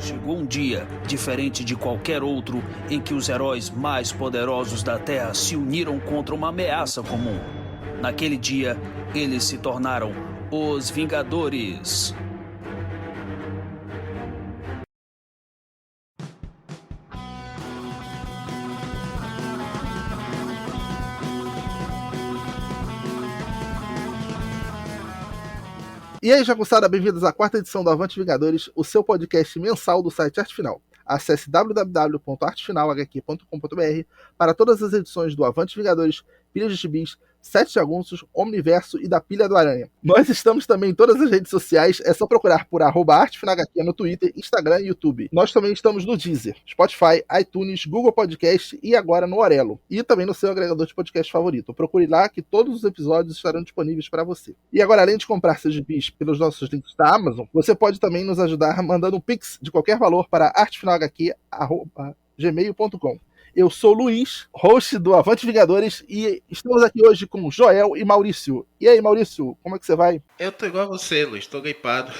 Chegou um dia, diferente de qualquer outro, em que os heróis mais poderosos da Terra se uniram contra uma ameaça comum. Naquele dia, eles se tornaram os Vingadores. E aí, jagunçada, bem-vindos à quarta edição do Avante Vingadores, o seu podcast mensal do site Arte Final. Acesse www.artefinalhq.com.br para todas as edições do Avante Vingadores, Pilha de Gibis, Sete Jagunços, Omniverso e da Pilha do Aranha. Nós estamos também em todas as redes sociais, é só procurar por @artefinalhq no Twitter, Instagram e YouTube. Nós também estamos no Deezer, Spotify, iTunes, Google Podcast e agora no Orelo. E também no seu agregador de podcast favorito. Procure lá que todos os episódios estarão disponíveis para você. E agora, além de comprar seus gibis pelos nossos links da Amazon, você pode também nos ajudar mandando um pix de qualquer valor para artefinalhq@gmail.com. Eu sou o Luiz, host do Avante Vingadores, e estamos aqui hoje com Joel e Maurício. E aí, Maurício, como é que você vai? Eu tô igual a você, Luiz, tô gripado.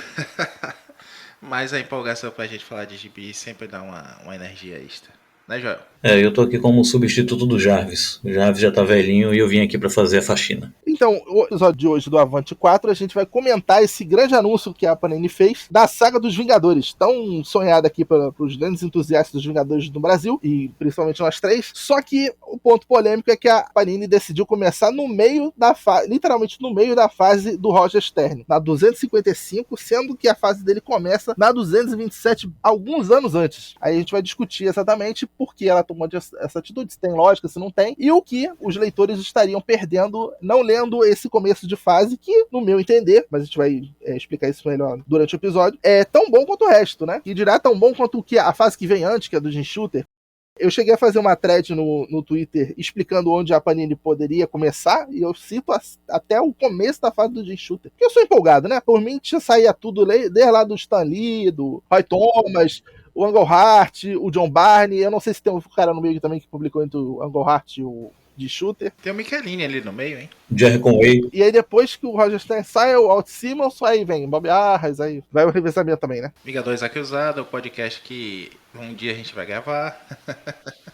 Mas a empolgação pra gente falar de gibi sempre dá uma energia extra. Né, Joel? Eu tô aqui como substituto do Jarvis. O Jarvis já tá velhinho e eu vim aqui pra fazer a faxina. Então, o episódio de hoje do Avante 4, a gente vai comentar esse grande anúncio que a Panini fez da saga dos Vingadores, tão sonhada aqui para os grandes entusiastas dos Vingadores do Brasil, e principalmente nós três. Só que o ponto polêmico é que a Panini decidiu começar no meio da fase, literalmente no meio da fase do Roger Stern, na 255, sendo que a fase dele começa na 227, alguns anos antes. Aí a gente vai discutir exatamente por que ela tomou essa atitude, se tem lógica, se não tem, e o que os leitores estariam perdendo não lendo esse começo de fase, que, no meu entender, mas a gente vai explicar isso melhor durante o episódio, é tão bom quanto o resto, né? E dirá tão bom quanto a fase que vem antes, que é do Jim Shooter. Eu cheguei a fazer uma thread no Twitter explicando onde a Panini poderia começar, e eu cito até o começo da fase do Jim Shooter. Porque eu sou empolgado, né? Por mim, saía tudo desde lá do Stan Lee, do Roy Thomas, o Englehart, o John Barney. Eu não sei se tem um cara no meio também que publicou entre o Englehart e o de Shooter. Tem o Michelini ali no meio, hein? Jerry Conway. E aí depois que o Roger Stern sai, o Walt Simmons, aí vem Bob Arras, aí vai o revezamento também, né? Vingadores Aqui Usado, o podcast que um dia a gente vai gravar.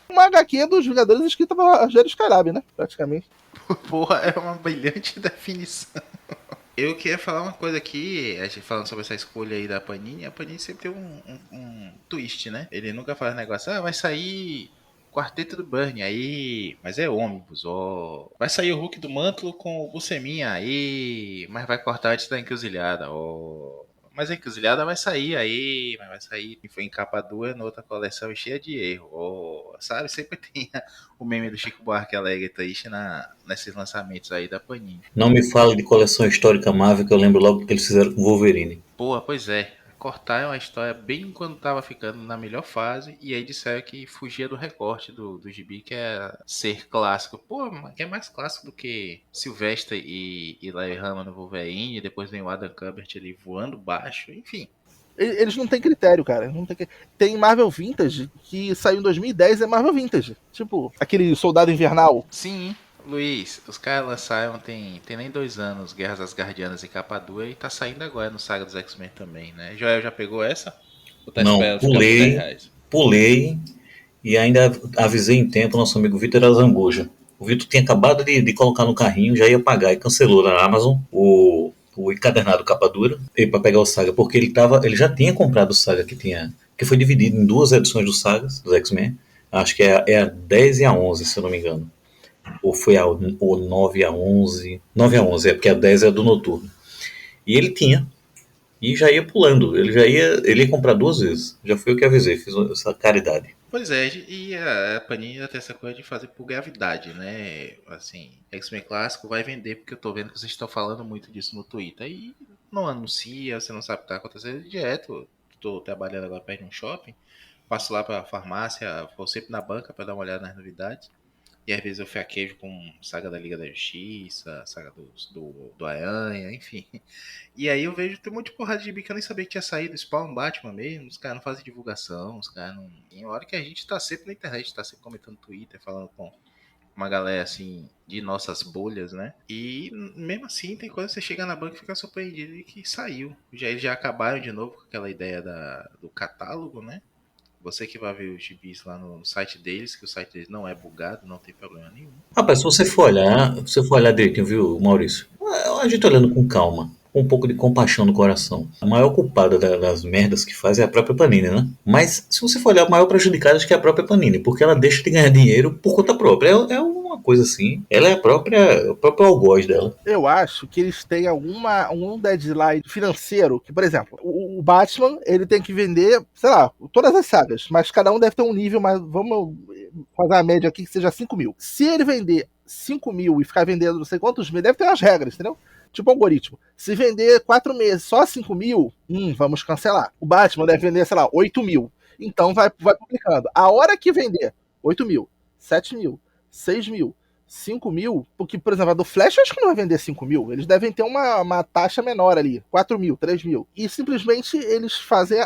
Uma HQ dos Vingadores escrita pelo Rogério Skylab, né? Praticamente. Porra, é uma brilhante definição. Eu queria falar uma coisa aqui, a gente falando sobre essa escolha aí da Panini. A Panini sempre tem um twist, né? Ele nunca faz negócio, vai sair Quarteto do Burnie aí, mas é ônibus, ó. Vai sair o Hulk do Manto com o Busceminha aí, mas vai cortar antes da encruzilhada, ó. Mas a encruzilhada vai sair aí, mas vai sair em capa dura na outra coleção cheia de erro, ó. Sabe? Sempre tem o meme do Chico Buarque Alegre triste nesses lançamentos aí da Panini. Não me fale de coleção histórica Marvel, que eu lembro logo do que eles fizeram com o Wolverine. Porra, pois é. Cortar é uma história bem quando tava ficando na melhor fase, e aí disseram que fugia do recorte do gibi, que é ser clássico. Pô, que é mais clássico do que Sylvester e Larry Hama no Wolverine, depois vem o Adam Kubert ali voando baixo, enfim. Eles não têm critério, cara. Tem Marvel Vintage, que saiu em 2010, é Marvel Vintage. Tipo, aquele Soldado Invernal. Sim, Luiz, os caras lançaram tem nem 2 anos Guerras das Guardianas e capa dura, e tá saindo agora no Saga dos X-Men também, né? Joel já pegou essa? Ou tá Não, esperando ficar por pulei e ainda avisei em tempo nosso amigo Vitor Azambuja. O Vitor tinha acabado de colocar no carrinho, já ia pagar e cancelou na Amazon o encadernado capa dura para pegar o Saga, porque ele já tinha comprado o Saga que foi dividido em 2 edições do Saga, dos X-Men. Acho que é a 10 e a 11, se eu não me engano. Ou foi o 9 a 11. 9 a 11, porque a 10 é do Noturno. E ele tinha. E já ia pulando. Ele ia comprar 2 vezes. Já foi o que avisei, fiz essa caridade. Pois é, e a Panini tem essa coisa de fazer por gravidade, né? Assim, X-Men clássico vai vender, porque eu tô vendo que vocês estão falando muito disso no Twitter. E não anuncia, você não sabe o que tá acontecendo direto. Tô trabalhando agora perto de um shopping, passo lá pra farmácia, vou sempre na banca pra dar uma olhada nas novidades. E às vezes eu fraquejo com Saga da Liga da Justiça, Saga do Aranha, enfim. E aí eu vejo tem um monte de porrada de gibi que eu nem sabia que tinha saído. Spawn, Batman mesmo, os caras não fazem divulgação, os caras não... Tem hora que a gente tá sempre na internet, tá sempre comentando no Twitter, falando com uma galera assim de nossas bolhas, né? E mesmo assim tem coisa que você chega na banca e fica surpreendido de que saiu. Eles já acabaram de novo com aquela ideia do catálogo, né? Você que vai ver os gibis lá no site deles, que o site deles não é bugado, não tem problema nenhum. Rapaz, se você for olhar direitinho, viu, Maurício? A gente olhando com calma, com um pouco de compaixão no coração. A maior culpada das merdas que faz é a própria Panini, né? Mas se você for olhar, a maior prejudicada acho que é a própria Panini, porque ela deixa de ganhar dinheiro por conta própria. É uma coisa assim. Ela é o próprio algoz dela. Eu acho que eles têm um deadline financeiro, que, por exemplo, o Batman, ele tem que vender, sei lá, todas as sagas, mas cada um deve ter um nível, mas vamos fazer a média aqui que seja 5 mil. Se ele vender 5 mil e ficar vendendo não sei quantos mil, deve ter umas regras, entendeu? Tipo algoritmo. Se vender 4 meses só 5 mil, vamos cancelar. O Batman deve vender, sei lá, 8 mil. Então vai publicando. A hora que vender 8 mil, 7 mil, 6 mil, 5 mil, porque, por exemplo, a do Flash eu acho que não vai vender 5 mil. Eles devem ter uma taxa menor ali, 4 mil, 3 mil. E simplesmente eles fazem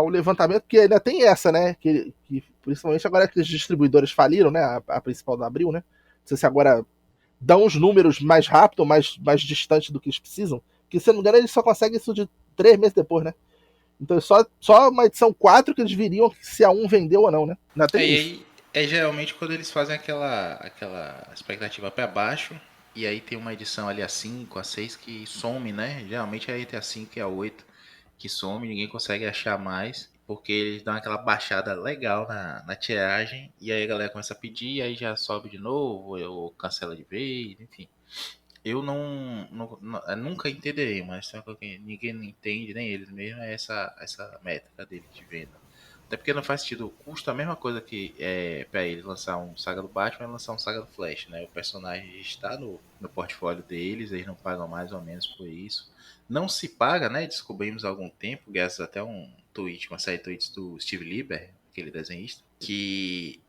o levantamento, porque ainda tem essa, né? Que principalmente agora que os distribuidores faliram, né? A principal da Abril, né? Não sei se agora dão os números mais rápido ou mais distante do que eles precisam. Porque, se eu não me engano, eles só conseguem isso de 3 meses depois, né? Então é só uma edição 4 que eles viriam se a 1 vendeu ou não, né? Ainda tem isso. Aí é geralmente quando eles fazem aquela expectativa para baixo, e aí tem uma edição ali a 5, a 6 que some, né? Geralmente é entre a 5 e a 8 que some, ninguém consegue achar mais, porque eles dão aquela baixada legal na tiragem, e aí a galera começa a pedir, aí já sobe de novo, ou cancela de vez, enfim. Eu nunca entenderei, mas sabe qual que ninguém não entende, nem eles mesmos, é essa métrica deles de venda. Até porque não faz sentido, custa a mesma coisa que pra eles lançar um Saga do Batman e lançar um Saga do Flash, né? O personagem está no portfólio deles, eles não pagam mais ou menos por isso. Não se paga, né? Descobrimos há algum tempo, graças até um tweet, uma série de tweets do Steve Lieber, aquele desenhista, que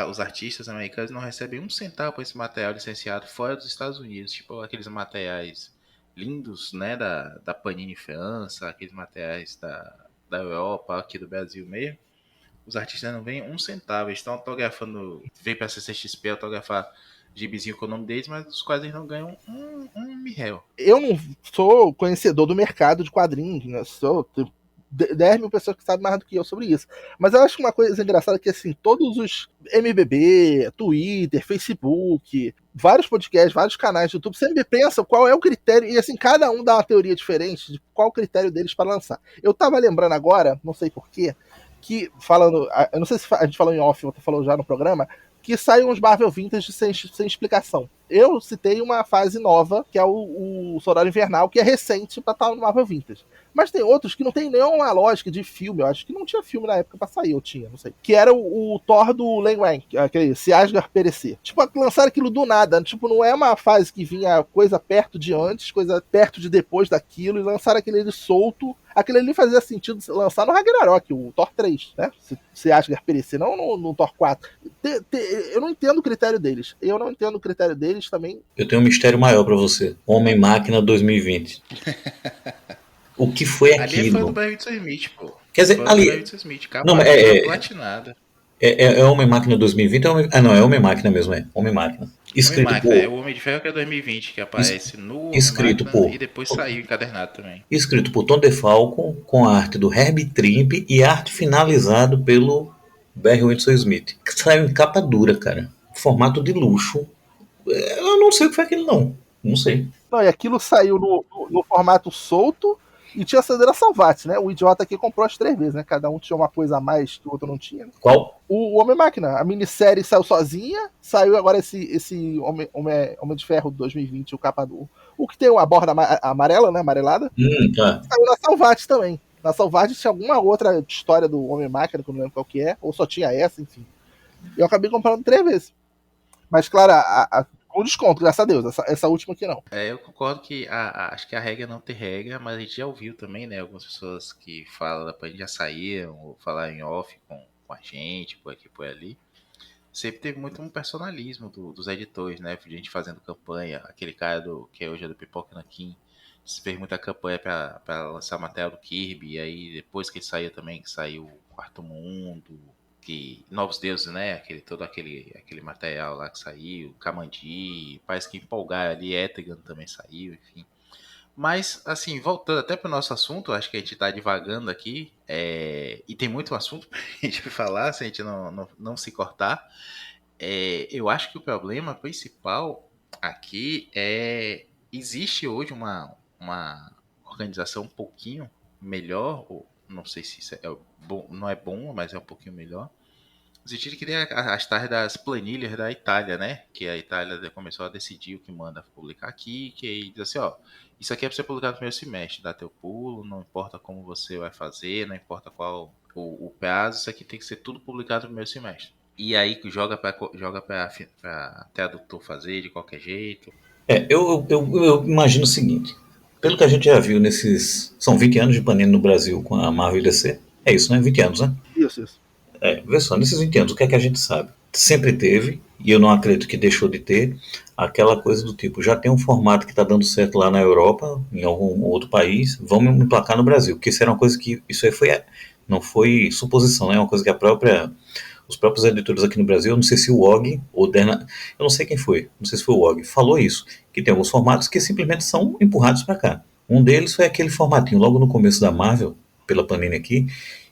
os artistas americanos não recebem um centavo por esse material licenciado fora dos Estados Unidos, tipo aqueles materiais lindos, né, da Panini França, aqueles materiais da Europa, aqui do Brasil mesmo. Os artistas não vêm um centavo, eles estão autografando, vem pra CCXP autografar gibizinho com o nome deles, mas os quase não ganham um mirrel. Eu não sou conhecedor do mercado de quadrinhos, né? Tem 10 mil pessoas que sabem mais do que eu sobre isso. Mas eu acho uma coisa engraçada que, assim, todos os MBB, Twitter, Facebook, vários podcasts, vários canais do YouTube sempre pensam qual é o critério, e assim, cada um dá uma teoria diferente de qual o critério deles para lançar. Eu tava lembrando agora, não sei porquê, que falando, eu não sei se a gente falou em off, ou falou já no programa, que saem uns Marvel Vintage sem explicação. Eu citei uma fase nova, que é o Soldado Invernal, que é recente pra estar no Marvel Vintage. Mas tem outros que não tem nenhuma lógica de filme. Eu acho que não tinha filme na época pra sair, ou tinha, não sei. Que era o Thor do Len Wein, aquele Se Asgard Perecer. Tipo, lançaram aquilo do nada. Tipo, não é uma fase que vinha coisa perto de antes, coisa perto de depois daquilo, e lançaram aquele ali solto. Aquele ali fazia sentido lançar no Ragnarok, o Thor 3, né? Se Asgard Perecer, não no Thor 4. Eu não entendo o critério deles. Eu não entendo o critério deles também. Eu tenho um mistério maior pra você. Homem-Máquina 2020. O que foi Ali é fã do aquilo? Barry Smith, pô. Quer dizer, Fã do Barry ali. Smith, Não, capa dura platinada. É Homem-Máquina 2020? Não, é Homem-Máquina mesmo, é. Homem-Máquina. Escrito Homem-Máquina, é por. o Homem de Ferro que é 2020, que es- aparece no escrito Homem-Máquina por. e depois saiu encadernado também. Escrito por Tom DeFalco, com a arte do Herbie Trimpe e arte finalizado pelo Barry Windsor Smith. Que saiu em capa dura, cara. Formato de luxo. Eu não sei o que foi aquilo, não. Não sei. Não, e aquilo saiu no formato solto e tinha Sandra Salvati, né? O idiota aqui comprou as 3 vezes, né? Cada um tinha uma coisa a mais que o outro não tinha. Né? Qual? O Homem-Máquina, a minissérie saiu sozinha, saiu agora esse Homem de Ferro 2020, o capa do. O que tem a borda amarela, né? Amarelada. Tá. Saiu na Salvati também. Na Salvati tinha alguma outra história do Homem-Máquina, que eu não lembro qual que é, ou só tinha essa, enfim. Eu acabei comprando 3 vezes. Mas, claro, com desconto, graças a Deus. Essa última aqui não. Eu concordo que acho que a regra não tem regra, mas a gente já ouviu também, né? Algumas pessoas que falam da Panini já saíram, ou falaram em off com a gente, por aqui, por ali. Sempre teve muito um personalismo dos editores, né? A gente fazendo campanha, aquele cara que hoje é do Pipoca Nanquim, se fez muita campanha pra lançar a matéria do Kirby, e aí depois que ele saiu também, que saiu o Quarto Mundo, que novos deuses, né? Todo aquele material lá que saiu, Kamandi, parece que empolgar ali, Etrigan também saiu, enfim. Mas, assim, voltando até para o nosso assunto, acho que a gente está divagando aqui, e tem muito assunto para a gente falar, se a gente não se cortar. Eu acho que o problema principal aqui existe hoje uma organização um pouquinho melhor, ou não sei se isso é bom, não é bom, mas é um pouquinho melhor. No sentido que tem as tais das planilhas da Itália, né? Que a Itália começou a decidir o que manda publicar aqui, que aí diz assim, ó, isso aqui é para você publicar no primeiro semestre, dá teu pulo, não importa como você vai fazer, não importa qual o prazo, isso aqui tem que ser tudo publicado no primeiro semestre. E aí joga para até adutor fazer de qualquer jeito. Eu imagino o seguinte, pelo que a gente já viu nesses, são 20 anos de Panini no Brasil com a Marvel e DC, é isso, né? 20 anos, né? Isso. Vê só, nesses 20 anos, o que é que a gente sabe? Sempre teve, e eu não acredito que deixou de ter, aquela coisa do tipo, já tem um formato que está dando certo lá na Europa, em algum outro país, vamos emplacar no Brasil, porque isso era uma coisa que, isso aí não foi suposição, né? É uma coisa que os próprios editores aqui no Brasil, eu não sei se o Og, ou eu não sei quem foi, não sei se foi o Og, falou isso, que tem alguns formatos que simplesmente são empurrados para cá. Um deles foi aquele formatinho, logo no começo da Marvel, pela Panini aqui,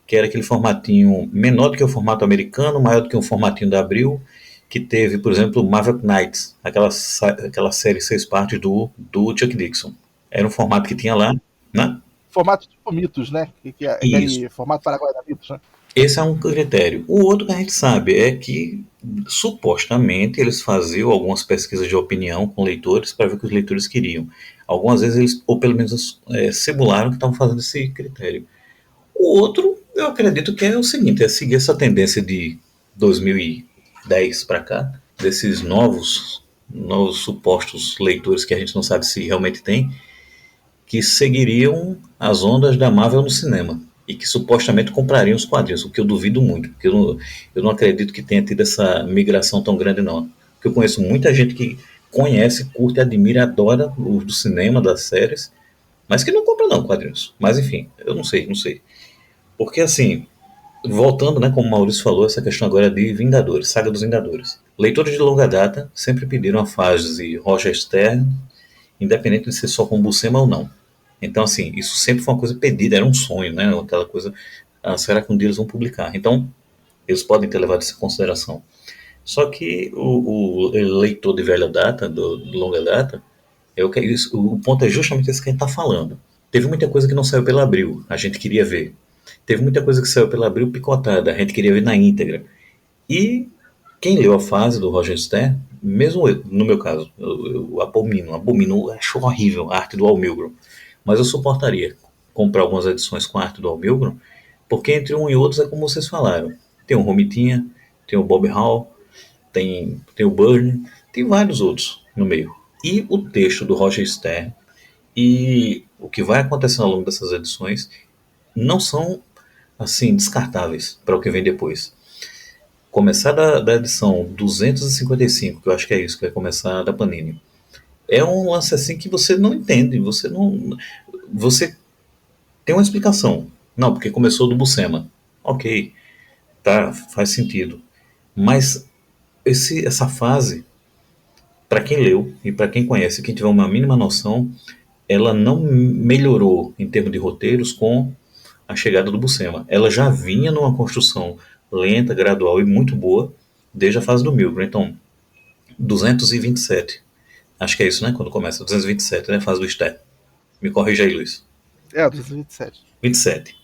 que era aquele formatinho menor do que o formato americano, maior do que um formatinho da Abril, que teve, por exemplo, Marvel Knights, aquela série 6 partes do Chuck Dixon. Era um formato que tinha lá, né? Formato tipo Mitos, né? Que é aquele formato Paraguai da Mitos, né? Esse é um critério. O outro que a gente sabe é que, supostamente, eles faziam algumas pesquisas de opinião com leitores para ver o que os leitores queriam. Algumas vezes eles, ou pelo menos, simularam que estavam fazendo esse critério. O outro, eu acredito que é o seguinte, é seguir essa tendência de 2010 para cá, desses novos supostos leitores que a gente não sabe se realmente tem, que seguiriam as ondas da Marvel no cinema e que supostamente comprariam os quadrinhos, o que eu duvido muito, porque eu não acredito que tenha tido essa migração tão grande não. Porque eu conheço muita gente que conhece, curte, admira, adora os do cinema, das séries, mas que não compra não quadrinhos. Mas enfim, eu não sei. Porque assim, voltando, né, como o Maurício falou, essa questão agora de Vingadores, Saga dos Vingadores. Leitores de longa data sempre pediram a fase de Roger Stern, independente de ser só com Buscema ou não. Então, assim, isso sempre foi uma coisa pedida, era um sonho, né, aquela coisa, será que um dia eles vão publicar? Então, eles podem ter levado isso em consideração. Só que o leitor de velha data, de longa data, o ponto é justamente esse que a gente está falando. Teve muita coisa que não saiu pela Abril, a gente queria ver. Teve muita coisa que saiu pela Abril picotada, a gente queria ver na íntegra. E quem leu a fase do Roger Stern, mesmo eu, no meu caso, eu abomino, acho horrível a arte do Al Milgrom. Mas eu suportaria comprar algumas edições com a arte do Al Milgrom, porque entre um e outros é como vocês falaram. Tem o Romitinha, tem o Bob Hall, tem o Byrne, tem vários outros no meio. E o texto do Roger Stern e o que vai acontecendo ao longo dessas edições não são assim descartáveis para o que vem depois. Começar da edição 255, que eu acho que é isso, que vai começar da Panini, é um lance assim que você não entende, você tem uma explicação. Não, porque começou do Buscema. Ok, tá, faz sentido. Mas essa fase, para quem leu e para quem conhece, quem tiver uma mínima noção, ela não melhorou em termos de roteiros com a chegada do Buscema. Ela já vinha numa construção lenta, gradual e muito boa desde a fase do Milgrom. Então, 227. Acho que é isso, né? Quando começa. 227, né? Fase do Stern. Me corrija aí, Luiz. 227. 27.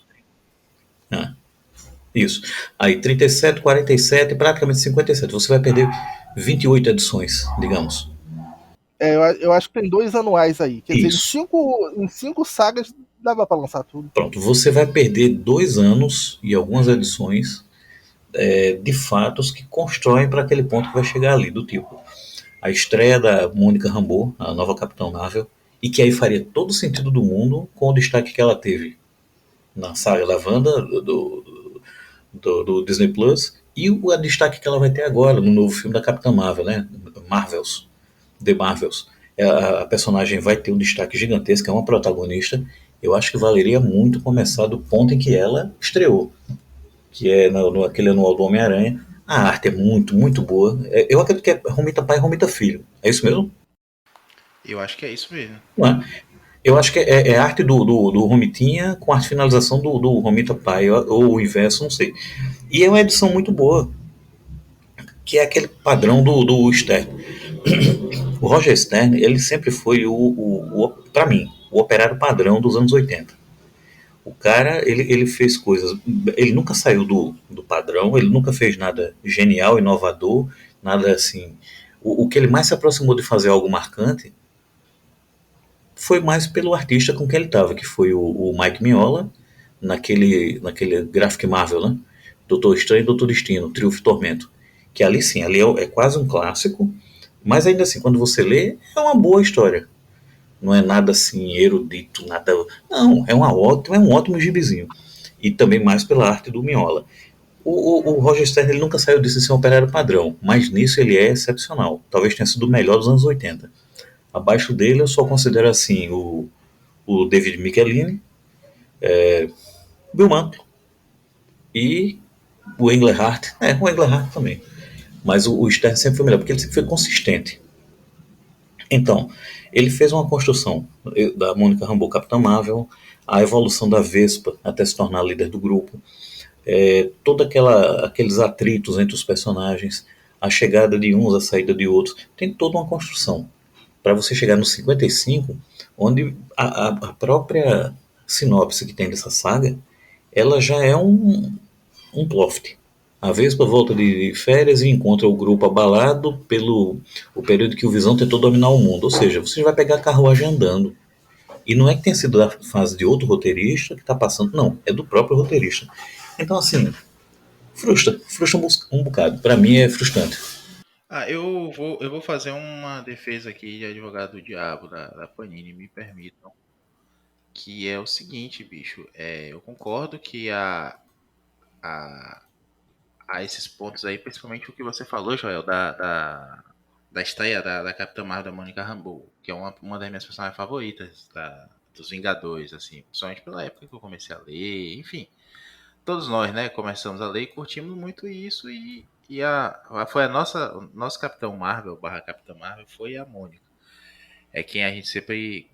Isso. Aí, 37, 47, praticamente 57. Você vai perder 28 edições, digamos. Eu acho que tem 2 anuais aí. Quer dizer, Isso. em 5 sagas dava pra lançar tudo. Pronto, você vai perder 2 anos e algumas edições de fatos que constroem para aquele ponto que vai chegar ali, do tipo a estreia da Mônica Rambeau, a nova Capitã Marvel, e que aí faria todo o sentido do mundo com o destaque que ela teve na saga da Wanda, do Disney Plus, e o destaque que ela vai ter agora no novo filme da Capitã Marvel, né? The Marvels. A personagem vai ter um destaque gigantesco, é uma protagonista. Eu acho que valeria muito começar do ponto em que ela estreou. que é aquele anual do Homem-Aranha. A arte é muito, muito boa. Eu acredito que é Romita pai e Romita filho. É isso mesmo? Eu acho que é isso mesmo. Não é? Eu acho que é arte do Romitinha com arte finalização do Romita pai, ou o inverso, não sei. E é uma edição muito boa, que é aquele padrão do Stern. O Roger Stern, ele sempre foi para mim, o operário padrão dos anos 80. O cara, ele fez coisas. Ele nunca saiu do padrão, ele nunca fez nada genial, inovador, nada assim. O que ele mais se aproximou de fazer algo marcante foi mais pelo artista com quem ele estava, que foi o Mike Mignola, naquele Graphic Marvel, né? Doutor Estranho e Doutor Destino, Triunfo e Tormento. Que ali sim, ali é quase um clássico, mas ainda assim, quando você lê, é uma boa história. Não é nada assim erudito, nada. Não, é um ótimo gibizinho. E também mais pela arte do Mignola. O Roger Stern ele nunca saiu disso de ser um operário padrão, mas nisso ele é excepcional. Talvez tenha sido o melhor dos anos 80. Abaixo dele eu só considero assim o David Michelini, Bill Mantlo e o Englehart. O Englehart também. Mas o Stern sempre foi melhor, porque ele sempre foi consistente. Então, ele fez uma construção da Mônica Rambeau Capitã Marvel, a evolução da Vespa até se tornar líder do grupo, todos aqueles atritos entre os personagens, a chegada de uns, a saída de outros, tem toda uma construção. Para você chegar no 55, onde a própria sinopse que tem dessa saga, ela já é um ploft. A Vespa volta de férias e encontra o grupo abalado pelo o período que o Visão tentou dominar o mundo. Ou seja, você vai pegar a carruagem andando. E não é que tenha sido da fase de outro roteirista que está passando, não, é do próprio roteirista. Então, assim, frustra um bocado. Para mim é frustrante. Eu vou fazer uma defesa aqui de advogado do diabo da Panini, me permitam. Que é o seguinte, bicho. Eu concordo que a, a esses pontos aí, principalmente o que você falou, Joel, da estreia da Capitã Marvel da Mônica Rambeau, que é uma das minhas personagens favoritas dos Vingadores, assim, principalmente pela época que eu comecei a ler, enfim. Todos nós, né, começamos a ler e curtimos muito isso foi a nosso Capitão Marvel, barra Capitã Marvel, foi a Mônica. É quem a gente sempre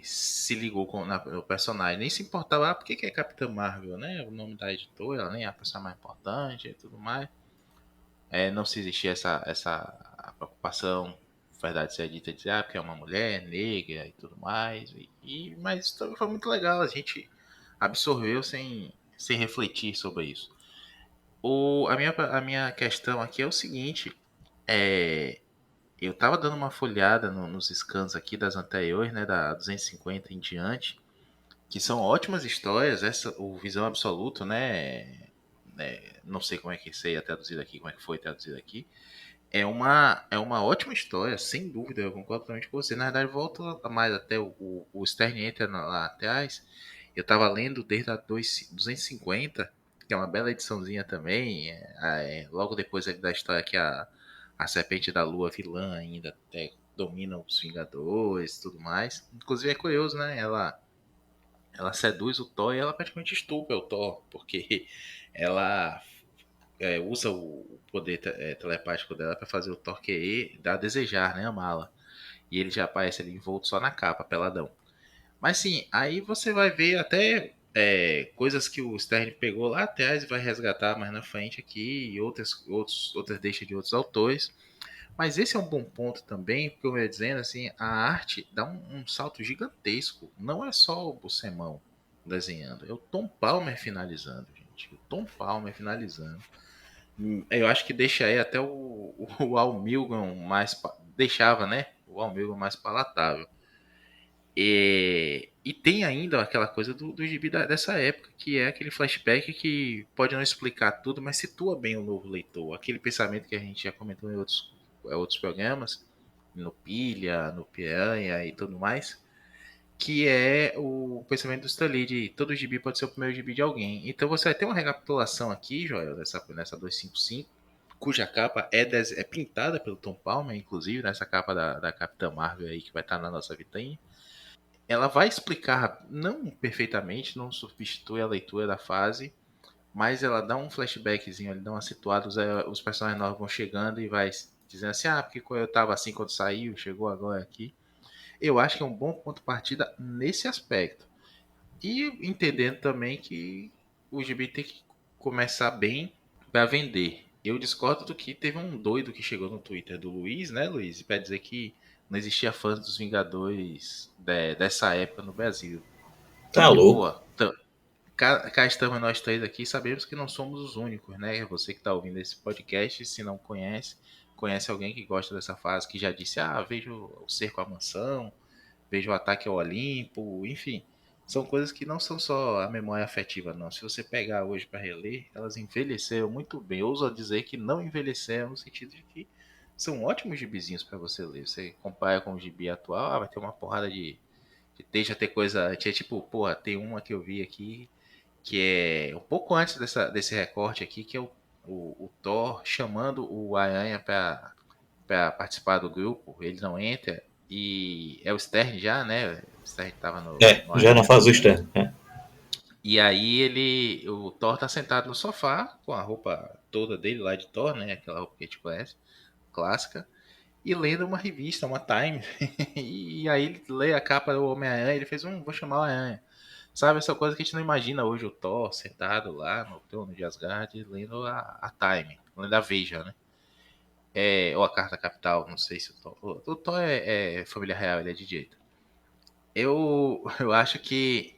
se ligou no personagem. Nem se importava, por que é Capitã Marvel, né? O nome da editora, ela nem é a pessoa mais importante e tudo mais. Não se existia essa preocupação, verdade seja dita, de dizer, porque é uma mulher negra e tudo mais. Mas também foi muito legal, a gente absorveu sem refletir sobre isso. A minha questão aqui é o seguinte, eu tava dando uma folhada nos scans aqui das anteriores, né, da 250 em diante, que são ótimas histórias, o Visão Absoluto, né, não sei como é que seria traduzido aqui, como é que foi traduzido aqui, é uma ótima história, sem dúvida, eu concordo totalmente com você. Na verdade, volto mais até o Stern entra lá atrás, eu tava lendo desde a 250, que é uma bela ediçãozinha também, logo depois ali da história que a Serpente da Lua, vilã ainda, até domina os Vingadores e tudo mais. Inclusive é curioso, né? Ela seduz o Thor e ela praticamente estupra o Thor, porque ela usa o poder telepático dela para fazer o Thor querer dar a desejar, né? Amá-la. E ele já aparece ali envolto só na capa, peladão. Mas sim, aí você vai ver até coisas que o Stern pegou lá atrás e vai resgatar mais na frente aqui, e outras deixas de outros autores. Mas esse é um bom ponto também, porque eu ia dizendo assim, a arte dá um salto gigantesco. Não é só o Buscemão desenhando, é o Tom Palmer finalizando, gente. O Tom Palmer finalizando. Eu acho que deixa aí até o Al Milgrom deixava, né? O Al Milgrom mais palatável. E tem ainda aquela coisa do gibi dessa época, que é aquele flashback que pode não explicar tudo, mas situa bem o novo leitor. Aquele pensamento que a gente já comentou em outros programas, no Pilha, no Piranha e tudo mais, que é o pensamento do Stan Lee de todo gibi pode ser o primeiro gibi de alguém. Então você vai ter uma recapitulação aqui, Joel, nessa 255, cuja capa é pintada pelo Tom Palmer, inclusive, nessa capa da Capitã Marvel aí que vai estar na nossa vitrine. Ela vai explicar, não perfeitamente, não substitui a leitura da fase, mas ela dá um flashbackzinho, ele dá uma situada, os personagens novos vão chegando e vai dizendo assim, porque eu tava assim quando saiu, chegou agora aqui. Eu acho que é um bom ponto de partida nesse aspecto. E entendendo também que o gibi tem que começar bem para vender. Eu discordo do que teve um doido que chegou no Twitter do Luiz, né, Luiz? Para dizer que não existia fãs dos Vingadores dessa época no Brasil. Tá E, louco. pô, cá estamos nós três aqui, sabemos que não somos os únicos, né? Você que está ouvindo esse podcast, se não conhece alguém que gosta dessa fase, que já disse, vejo o Cerco à Mansão, vejo o Ataque ao Olimpo, enfim. São coisas que não são só a memória afetiva, não. Se você pegar hoje para reler, elas envelheceram muito bem. Eu ouso dizer que não envelheceram no sentido de que são ótimos gibizinhos para você ler. Você compara com o gibi atual, vai ter uma porrada de texto, ter coisa... Tinha tipo, porra, tem uma que eu vi aqui que é um pouco antes desse recorte aqui, que é o Thor chamando o Aranha para participar do grupo. Ele não entra, e é o Stern já, né? O Stern tava no Já na Aranha fase do também. externo. E aí o Thor tá sentado no sofá, com a roupa toda dele lá de Thor, né? Aquela roupa que a gente conhece, clássica, e lendo uma revista, uma Time. E aí ele lê a capa do Homem-Aranha, ele fez vou chamar o Aranha. Sabe, essa coisa que a gente não imagina hoje, o Thor sentado lá no trono de Asgard, lendo a Time, lendo a Veja, né? Ou a Carta Capital, não sei se o Thor... O Thor é família real, ele é de direita. Eu acho que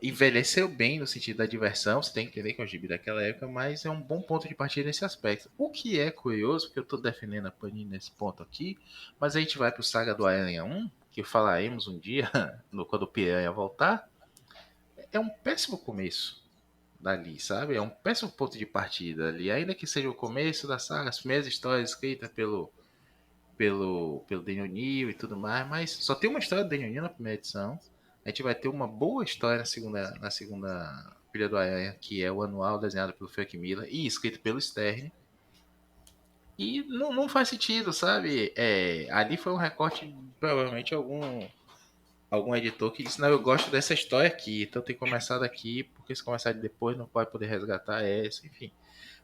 envelheceu bem no sentido da diversão, você tem que entender que é um gibi daquela época, mas é um bom ponto de partida nesse aspecto. O que é curioso, porque eu estou defendendo a Panini nesse ponto aqui, mas a gente vai para o Saga do Aranha 1, que falaremos um dia, quando o Piranha voltar, é um péssimo começo dali, sabe? É um péssimo ponto de partida ali, ainda que seja o começo da saga, as primeiras histórias escritas pelo Daniel Neal e tudo mais, mas só tem uma história do Daniel Neal na primeira edição. A gente vai ter uma boa história na segunda Filha do Aranha, que é o anual desenhado pelo Frank Miller e escrito pelo Stern. E não faz sentido, sabe? Ali foi um recorte, provavelmente algum editor que disse, não, eu gosto dessa história aqui, então tem que começar daqui, porque se começar de depois não vai poder resgatar essa, enfim.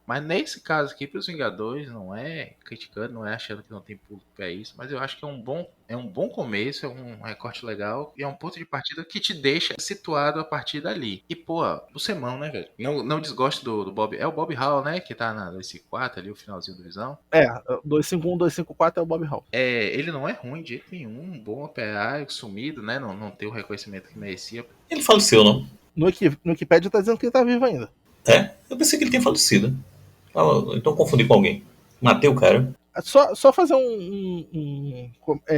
Mas nesse caso aqui, para os Vingadores, não é criticando, não é achando que não tem público para isso, mas eu acho que é um bom começo, é um recorte legal e é um ponto de partida que te deixa situado a partir dali. E, pô, o Semão, né, velho? Não desgosto do Bob. É o Bob Hall, né? Que tá na 254 ali, o finalzinho do Visão. 251, 254 é o Bob Hall. Ele não é ruim de jeito nenhum, um bom operário, sumido, né? Não tem o reconhecimento que merecia. Ele faleceu, não? No Wikipedia tá dizendo que ele tá vivo ainda. Eu pensei que ele tinha falecido. Então confundi com alguém. Matei o cara. Só fazer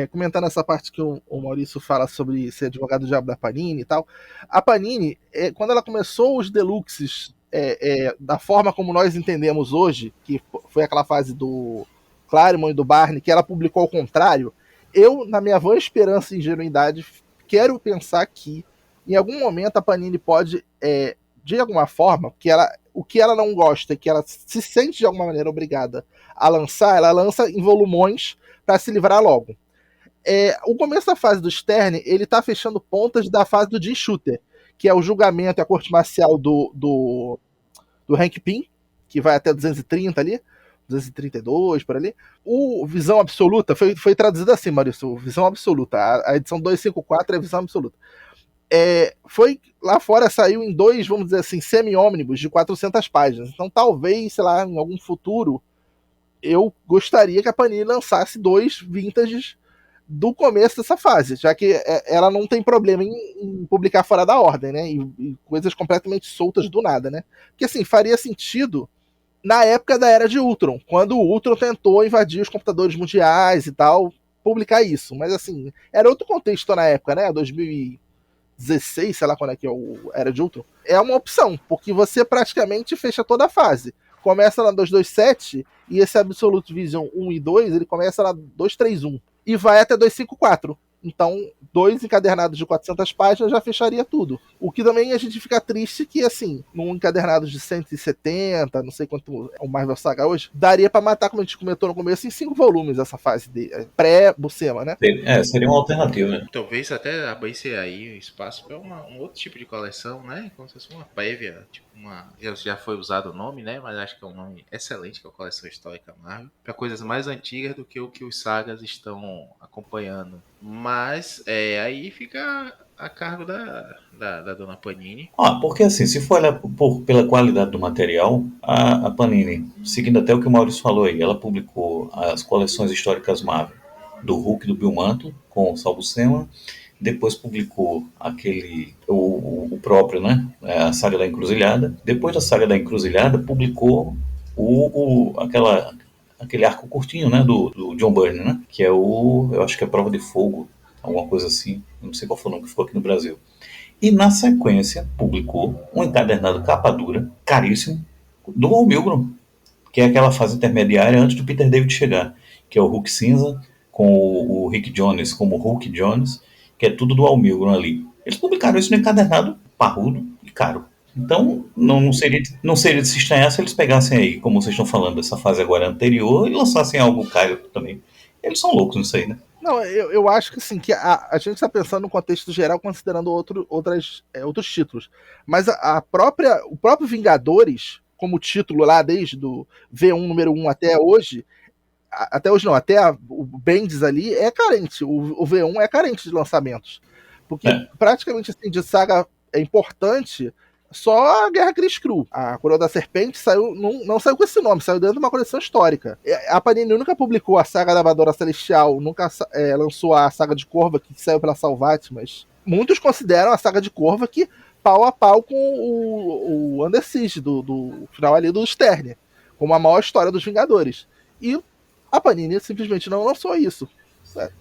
comentar nessa parte que o Maurício fala sobre ser advogado do diabo da Panini e tal. A Panini, quando ela começou os deluxes da forma como nós entendemos hoje, que foi aquela fase do Claremont e do Barney, que ela publicou ao contrário, eu, na minha vã esperança e ingenuidade, quero pensar que em algum momento a Panini pode, de alguma forma, o que ela não gosta, que ela se sente de alguma maneira obrigada a lançar, ela lança em volumões para se livrar logo. O começo da fase do Stern, ele tá fechando pontas da fase do Jim Shooter, que é o julgamento e a corte marcial do Hank Pym, que vai até 230 ali, 232 por ali. O Visão Absoluta foi traduzido assim, Maurício, Visão Absoluta. A edição 254 é Visão Absoluta. Foi lá fora, saiu em 2, vamos dizer assim, semi-ônibus de 400 páginas. Então talvez, sei lá, em algum futuro, eu gostaria que a Panini lançasse 2 vintages do começo dessa fase, já que ela não tem problema em publicar fora da ordem, né? E coisas completamente soltas do nada, né? Porque assim, faria sentido na época da Era de Ultron, quando o Ultron tentou invadir os computadores mundiais e tal, publicar isso. Mas assim, era outro contexto na época, né? 2016, sei lá quando é que é o Era de Ultron. É uma opção, porque você praticamente fecha toda a fase. Começa na 227 e esse Absolute Vision 1 e 2, ele começa na 231 e vai até 254. Então, 2 encadernados de 400 páginas já fecharia tudo. O que também a gente fica triste que, assim, num encadernado de 170, não sei quanto é o Marvel Saga hoje, daria pra matar, como a gente comentou no começo, em 5 volumes essa fase de pré-Buscema, né? Seria uma alternativa, né? Talvez até abrisse aí espaço para um outro tipo de coleção, né? Como se fosse uma prévia, tipo já foi usado o nome, né? Mas acho que é um nome excelente, que é a coleção histórica Marvel, para coisas mais antigas do que o que os sagas estão acompanhando. Mas aí fica a cargo da dona Panini. Porque assim, se for olhar pela qualidade do material, a Panini, seguindo até o que o Maurício falou aí, ela publicou as coleções históricas Marvel do Hulk e do Bill Mantle, com o Sal Buscema, depois publicou o próprio, né, a Saga da Encruzilhada. Depois da Saga da Encruzilhada, publicou aquele arco curtinho, né, do John Byrne, né, que é eu acho que é Prova de Fogo, alguma coisa assim, não sei qual foi o nome que ficou aqui no Brasil. E na sequência publicou um encadernado capa dura, caríssimo, do Al Milgrom, que é aquela fase intermediária antes do Peter David chegar, que é o Hulk cinza, com o Rick Jones como Hulk Jones, que é tudo do Al Milgrom ali. Eles publicaram isso no encadernado parrudo e caro. Então, não seria de se estranhar se eles pegassem aí, como vocês estão falando, dessa fase agora anterior, e lançassem algo caro também. Eles são loucos nisso aí, né? Não, eu acho que assim, que a gente está pensando no contexto geral, considerando outros títulos. Mas o próprio Vingadores, como título lá, desde o V1 número 1 até hoje não, o Bendis ali é carente. O V1 é carente de lançamentos. Porque praticamente assim, de saga é importante só a Guerra Cris-Cru. A Coroa da Serpente saiu, não saiu com esse nome, saiu dentro de uma coleção histórica. A Panini nunca publicou a saga da Vadora Celestial, nunca lançou a saga de Corva, que saiu pela Salvat, mas muitos consideram a saga de Corva que pau a pau com o Under Siege, do final ali do Stern, como a maior história dos Vingadores. E a Panini simplesmente não lançou isso.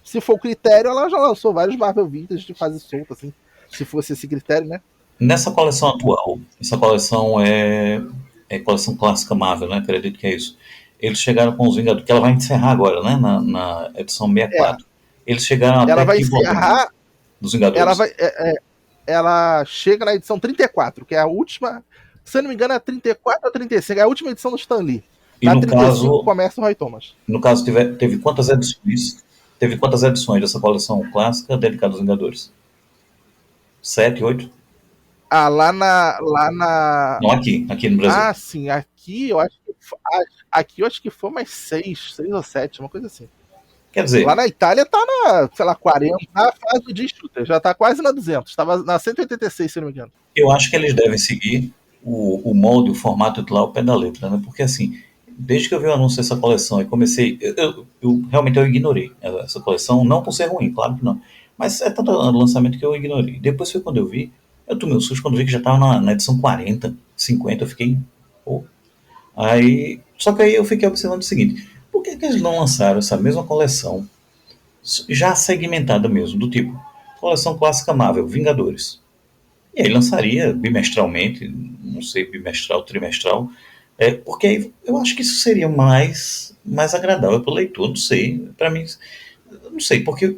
Se for o critério, ela já lançou vários Marvel Vintage de fase solta, assim, se fosse esse critério, né? Nessa coleção atual, essa coleção é coleção clássica Marvel, né? Acredito que é isso. Eles chegaram com os Vingadores, que ela vai encerrar agora, né? Na edição 64. Eles chegaram até ela vai que encerrar dos Vingadores. Ela chega na edição 34, que é a última, se eu não me engano, é 34 ou 35, é a última edição do Stan Lee. E na no 35 caso, começa o Roy Thomas. No caso, teve quantas edições? Teve quantas edições dessa coleção clássica dedicada aos Vingadores? 7, 8? Lá na. Não, aqui no Brasil. Ah, sim, aqui eu acho que foi mais 6 ou 7, uma coisa assim. Quer dizer, lá na Itália tá na, sei lá, 40, na fase do Shooter, já tá quase na 200, tava na 186, se não me engano. Eu acho que eles devem seguir o molde, o formato lá, o pé da letra, né? Porque assim, desde que eu vi o anúncio dessa coleção e comecei, eu realmente ignorei essa coleção, não por ser ruim, claro que não, mas é tanto o lançamento que eu ignorei. Depois foi quando eu vi, eu tomei um susto quando vi que já estava na edição 40, 50, eu fiquei, pô. Só que aí eu fiquei observando o seguinte, por que eles não lançaram essa mesma coleção, já segmentada mesmo, do tipo, coleção clássica Marvel, Vingadores. E aí lançaria bimestralmente, não sei, bimestral, trimestral, porque aí eu acho que isso seria mais agradável para o leitor, não sei, para mim, não sei, porque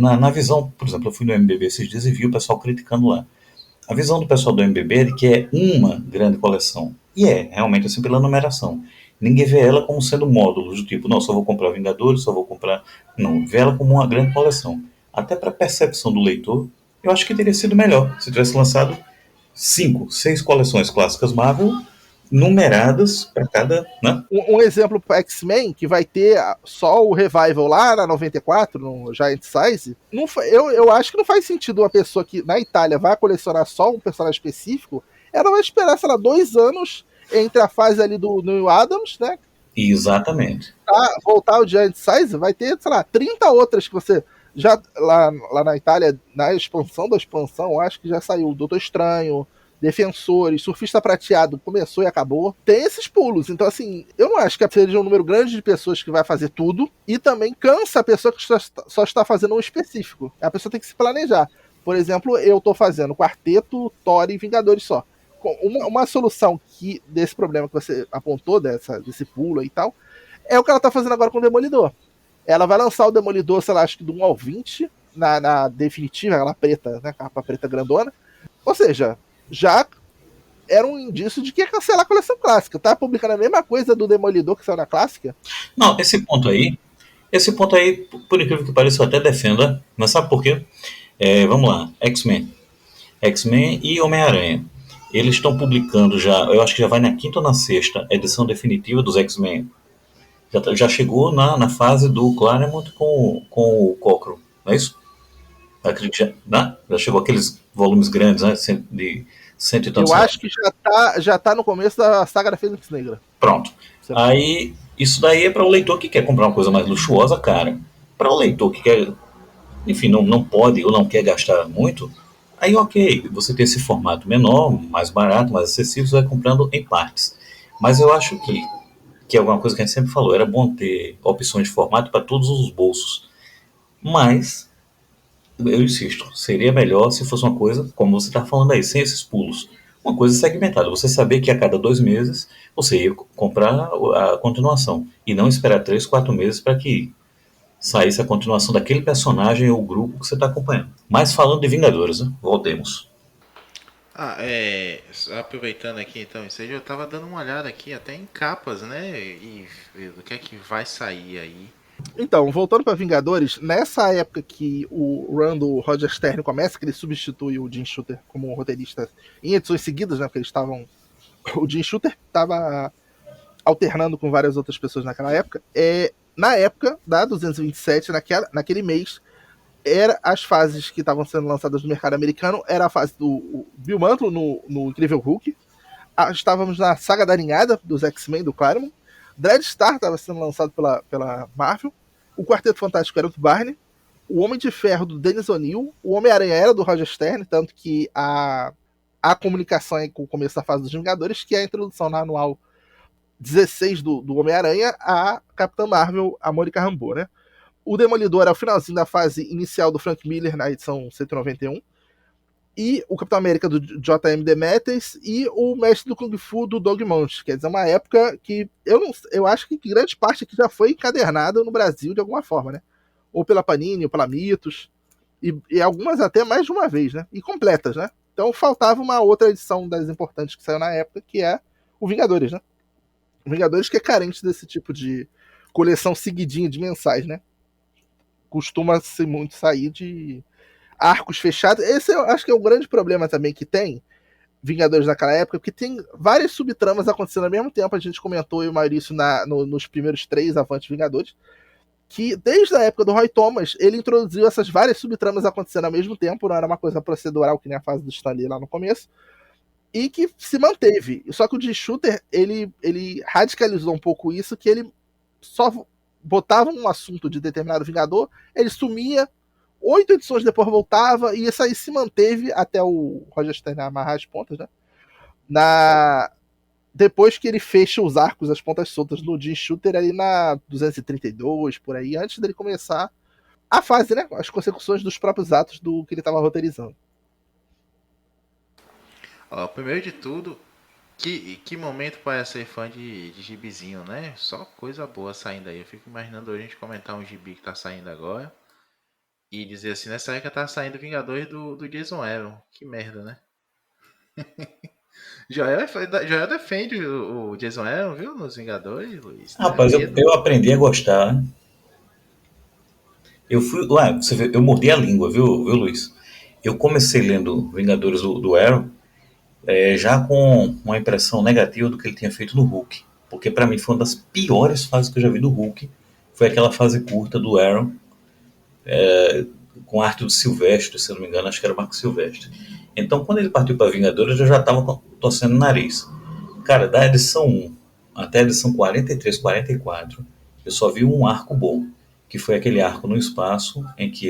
na visão, por exemplo, eu fui no MBB esses dias e vi o pessoal criticando lá. A visão do pessoal do MBB é de que é uma grande coleção, e é, realmente, assim, pela numeração. Ninguém vê ela como sendo módulos, do tipo, não, só vou comprar Vingadores, só vou comprar... Não, vê ela como uma grande coleção. Até para a percepção do leitor, eu acho que teria sido melhor se tivesse lançado 5, 6 coleções clássicas Marvel numeradas para cada, né? Um exemplo para X-Men, que vai ter só o Revival lá na 94, no Giant Size, eu acho que não faz sentido uma pessoa que na Itália vai colecionar só um personagem específico, ela vai esperar, sei lá, 2 anos entre a fase ali do Neil Adams, né? Exatamente. Voltar ao Giant Size, vai ter, sei lá, 30 outras que você... Já lá na Itália, na expansão da expansão, acho que já saiu Doutor Estranho, Defensores, Surfista Prateado, começou e acabou. Tem esses pulos. Então, assim, eu não acho que seja um número grande de pessoas que vai fazer tudo. E também cansa a pessoa que só está fazendo um específico. A pessoa tem que se planejar. Por exemplo, eu estou fazendo Quarteto, Thor e Vingadores só. Uma solução desse problema que você apontou, desse pulo e tal, é o que ela está fazendo agora com o Demolidor. Ela vai lançar o Demolidor, sei lá, acho que do 1 ao 20, na definitiva, aquela preta, né, capa preta grandona. Ou seja, já era um indício de que ia cancelar a coleção clássica. Tá publicando a mesma coisa do Demolidor que saiu na clássica. Não, esse ponto aí, por incrível que pareça, eu até defendo, mas sabe por quê? Vamos lá, X-Men e Homem-Aranha. Eles estão publicando já, eu acho que já vai na quinta ou na sexta edição definitiva dos X-Men. Já chegou na fase do Claremont com o Cockrum, não é isso? Acredito que já chegou aqueles volumes grandes, né? De cento e tantos. Eu acho que já tá no começo da saga da Fênix Negra. Pronto. Aí, isso daí é para o leitor que quer comprar uma coisa mais luxuosa, cara. Para o leitor que quer, enfim, não pode ou não quer gastar muito, aí ok, você tem esse formato menor, mais barato, mais acessível, você vai comprando em partes. Mas eu acho que é alguma coisa que a gente sempre falou, era bom ter opções de formato para todos os bolsos. Mas, eu insisto, seria melhor se fosse uma coisa, como você está falando aí, sem esses pulos. Uma coisa segmentada, você saber que a cada 2 meses você ia comprar a continuação e não esperar 3, 4 meses para que saísse a continuação daquele personagem ou grupo que você está acompanhando. Mas falando de Vingadores, né? Voltemos. Aproveitando aqui então isso aí, eu tava dando uma olhada aqui até em capas, né? E o que é que vai sair aí. Então, voltando para Vingadores, nessa época que o run do Roger Stern começa, que ele substitui o Jim Shooter como roteirista em edições seguidas, né? Porque eles estavam. O Jim Shooter estava alternando com várias outras pessoas naquela época. Na época da 227, naquele mês, as fases que estavam sendo lançadas no mercado americano, era a fase do Bill Mantlo no Incrível Hulk. Estávamos na Saga da Aranhada, dos X-Men, do Claremont. Dreadstar estava sendo lançado pela Marvel. O Quarteto Fantástico era do Barney. O Homem de Ferro, do Dennis O'Neil. O Homem-Aranha era do Roger Stern, tanto que a comunicação aí com o começo da fase dos Vingadores, que é a introdução na anual 16 do Homem-Aranha, a Capitã Marvel, a Monica Rambeau, né? O Demolidor era o finalzinho da fase inicial do Frank Miller na edição 191. E o Capitão América do J.M. DeMatteis e o Mestre do Kung Fu do Doug Moench. Quer dizer, uma época que eu acho que grande parte aqui já foi encadernada no Brasil de alguma forma, né? Ou pela Panini, ou pela Mitos, e algumas até mais de uma vez, né? E completas, né? Então faltava uma outra edição das importantes que saiu na época, que é o Vingadores, né? O Vingadores que é carente desse tipo de coleção seguidinha de mensais, né? Costuma-se muito sair de arcos fechados. Esse eu acho que é o grande problema também que tem Vingadores naquela época, porque tem várias subtramas acontecendo ao mesmo tempo. A gente comentou, eu e o Maurício, nos primeiros 3 Avante Vingadores, que desde a época do Roy Thomas, ele introduziu essas várias subtramas acontecendo ao mesmo tempo, não era uma coisa procedural que nem a fase do Stan Lee lá no começo, e que se manteve. Só que o Jim Shooter, ele radicalizou um pouco isso, que ele só botava um assunto de determinado Vingador, ele sumia, 8 edições depois voltava, e isso aí se manteve até o Roger Stern amarrar as pontas, né? Depois que ele fecha os arcos, as pontas soltas no Jim Shooter ali na 232, por aí, antes dele começar a fase, né? As consecuções dos próprios atos do que ele estava roteirizando. Primeiro de tudo, que momento para ser fã de gibizinho, né? Só coisa boa saindo aí. Eu fico imaginando a gente comentar um gibi que tá saindo agora e dizer assim, nessa época tá saindo Vingadores do Jason Aaron. Que merda, né? Joel defende o Jason Aaron, viu? Nos Vingadores, Luiz. Rapaz, eu aprendi a gostar. Eu fui lá, você vê, eu mordi a língua, viu, Luiz? Eu comecei lendo Vingadores do Aaron já com uma impressão negativa do que ele tinha feito no Hulk. Porque pra mim foi uma das piores fases que eu já vi do Hulk. Foi aquela fase curta do Aaron, com a arte do Silvestre, se eu não me engano, acho que era o Marco Silvestre. Então, quando ele partiu para Vingadores, eu já estava torcendo o nariz. Cara, da edição 1 até a edição 43, 44, eu só vi um arco bom, que foi aquele arco no espaço em que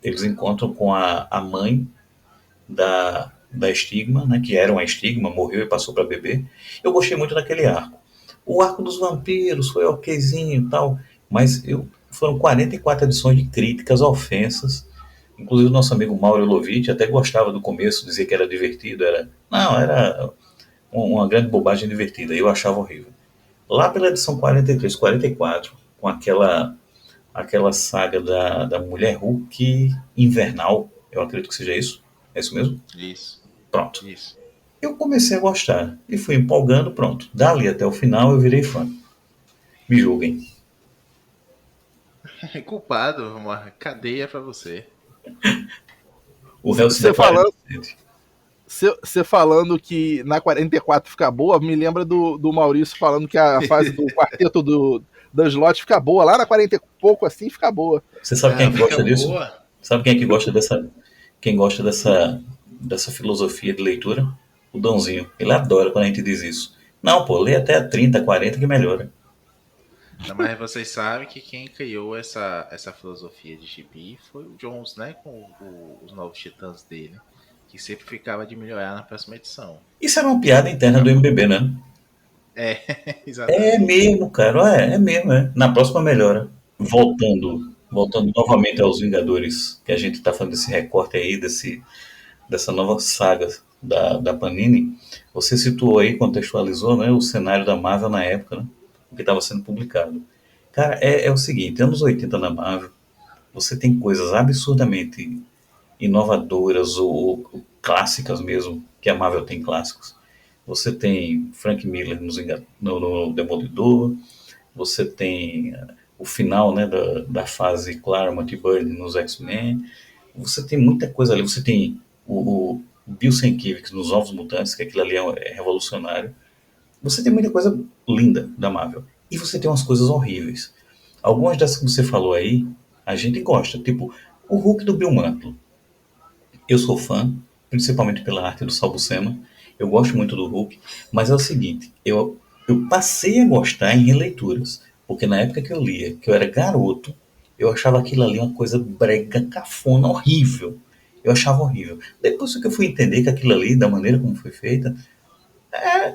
eles encontram com a mãe da Estigma, né, que era uma Estigma, morreu e passou para bebê. Eu gostei muito daquele arco. O arco dos vampiros foi okzinho e tal, mas foram 44 edições de críticas, ofensas. Inclusive o nosso amigo Mauro Lovitch até gostava do começo, dizia que era divertido, era uma grande bobagem divertida, eu achava horrível. Lá pela edição 43, 44, com aquela saga da Mulher Hulk Invernal, eu acredito que seja isso. É isso mesmo? Isso, Pronto. isso. Eu comecei a gostar e fui empolgando, pronto. Dali até o final eu virei fã. Me julguem. Culpado, uma cadeia pra você. O réu se Você declara falando, inocente. você falando que na 44 fica boa, me lembra do Maurício falando que a fase do quarteto do Slot fica boa. Lá na 40 e pouco assim fica boa. Você sabe quem é que Fica gosta disso? boa. Sabe quem é que gosta dessa. Quem gosta dessa filosofia de leitura? O Dãozinho. Ele adora quando a gente diz isso. Não, pô, lê até a 30, 40 que melhora. Não, mas vocês sabem que quem criou essa filosofia de gibi foi o Jones, né? Com os novos titãs dele. Que sempre ficava de melhorar na próxima edição. Isso era uma piada interna do MBB, né? É, É exatamente. mesmo, cara. É mesmo, é. Na próxima melhora. Voltando novamente aos Vingadores, que a gente tá fazendo esse recorte aí dessa nova saga da Panini. Você situou aí, contextualizou, né, o cenário da Marvel na época, né? O que estava sendo publicado. Cara, é o seguinte, anos 80 na Marvel, você tem coisas absurdamente inovadoras ou clássicas mesmo, que a Marvel tem clássicos. Você tem Frank Miller no Demolidor, você tem o final, né, da fase Claremont e Byrne nos X-Men, você tem muita coisa ali, você tem o Bill Sienkiewicz nos Novos Mutantes, que aquilo ali é revolucionário. Você tem muita coisa linda da Marvel. E você tem umas coisas horríveis. Algumas dessas que você falou aí, a gente gosta. Tipo, o Hulk do Bill Mantlo. Eu sou fã, principalmente pela arte do Sal Buscema. Eu gosto muito do Hulk, mas é o seguinte, eu passei a gostar em releituras, porque na época que eu lia, que eu era garoto, eu achava aquilo ali uma coisa brega, cafona, horrível. Eu achava horrível. Depois que eu fui entender que aquilo ali, da maneira como foi feita,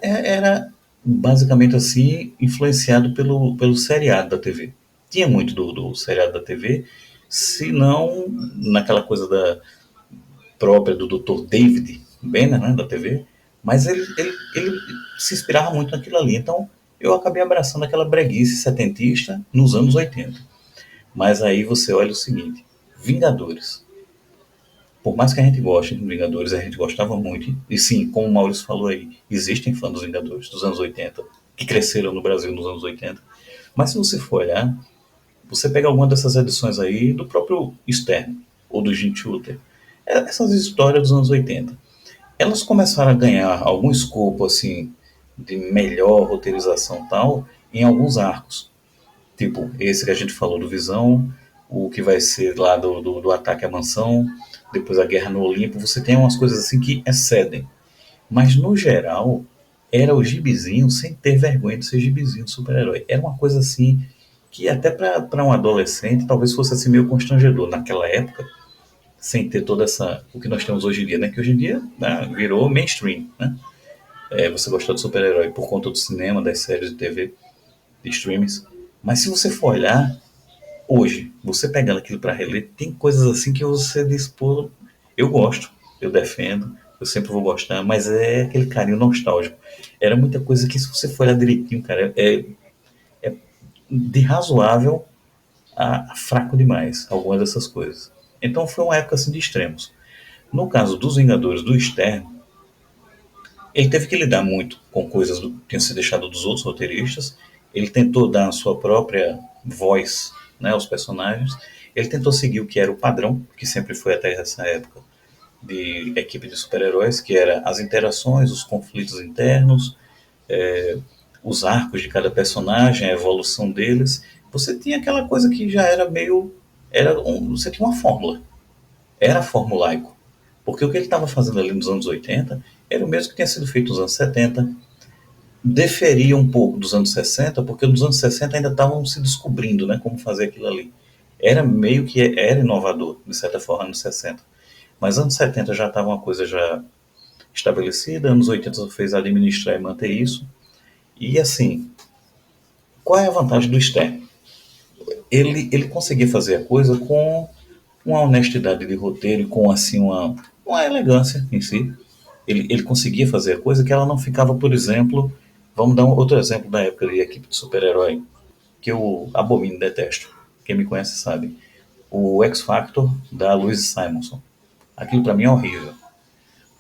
era basicamente assim, influenciado pelo seriado da TV. Tinha muito do seriado da TV, se não naquela coisa própria do Dr. David Banner, né, da TV, mas ele se inspirava muito naquilo ali. Então eu acabei abraçando aquela breguice setentista nos anos 80. Mas aí você olha o seguinte, Vingadores. Por mais que a gente goste de Vingadores, a gente gostava muito, e sim, como o Maurício falou aí, existem fãs dos Vingadores dos anos 80, que cresceram no Brasil nos anos 80. Mas se você for olhar, você pega alguma dessas edições aí do próprio Stern, ou do Jim Shooter, essas histórias dos anos 80, elas começaram a ganhar algum escopo assim de melhor roteirização tal em alguns arcos, tipo esse que a gente falou do Visão, o que vai ser lá do ataque à mansão, depois a guerra no Olimpo. Você tem umas coisas assim que excedem, mas no geral era o gibizinho sem ter vergonha de ser gibizinho de super-herói. Era uma coisa assim que até para um adolescente talvez fosse assim meio constrangedor naquela época, sem ter toda essa o que nós temos hoje em dia, né? Que hoje em dia, né, virou mainstream, né? Você gostou de super-herói por conta do cinema, das séries de TV, de streams. Mas se você for olhar hoje, você pegando aquilo para reler, tem coisas assim que você diz, pô, eu gosto, eu defendo, eu sempre vou gostar, mas é aquele carinho nostálgico. Era muita coisa que, se você for olhar direitinho, cara, é de razoável a fraco demais, algumas dessas coisas. Então foi uma época assim de extremos. No caso dos Vingadores do Externo, ele teve que lidar muito com coisas que tinham sido deixadas dos outros roteiristas. Ele tentou dar a sua própria voz, né, aos personagens. Ele tentou seguir o que era o padrão, que sempre foi até essa época, de equipe de super-heróis, que era as interações, os conflitos internos, os arcos de cada personagem, a evolução deles. Você tinha aquela coisa que já era meio... você tinha uma fórmula. Era formulaico. Porque o que ele estava fazendo ali nos anos 80 era o mesmo que tinha sido feito nos anos 70. Deferia um pouco dos anos 60, porque nos anos 60 ainda estavam se descobrindo, né, como fazer aquilo ali. Era meio que era inovador, de certa forma, nos 60. Mas anos 70 já estava uma coisa já estabelecida, anos 80 fez administrar e manter isso. E assim, qual é a vantagem do Stern? Ele conseguia fazer a coisa com uma honestidade de roteiro e com assim uma elegância em si. Ele conseguia fazer a coisa que ela não ficava, por exemplo, vamos dar outro exemplo da época de equipe de super-herói, que eu abomino e detesto, quem me conhece sabe. O X Factor da Louise Simonson. Aquilo pra mim é horrível.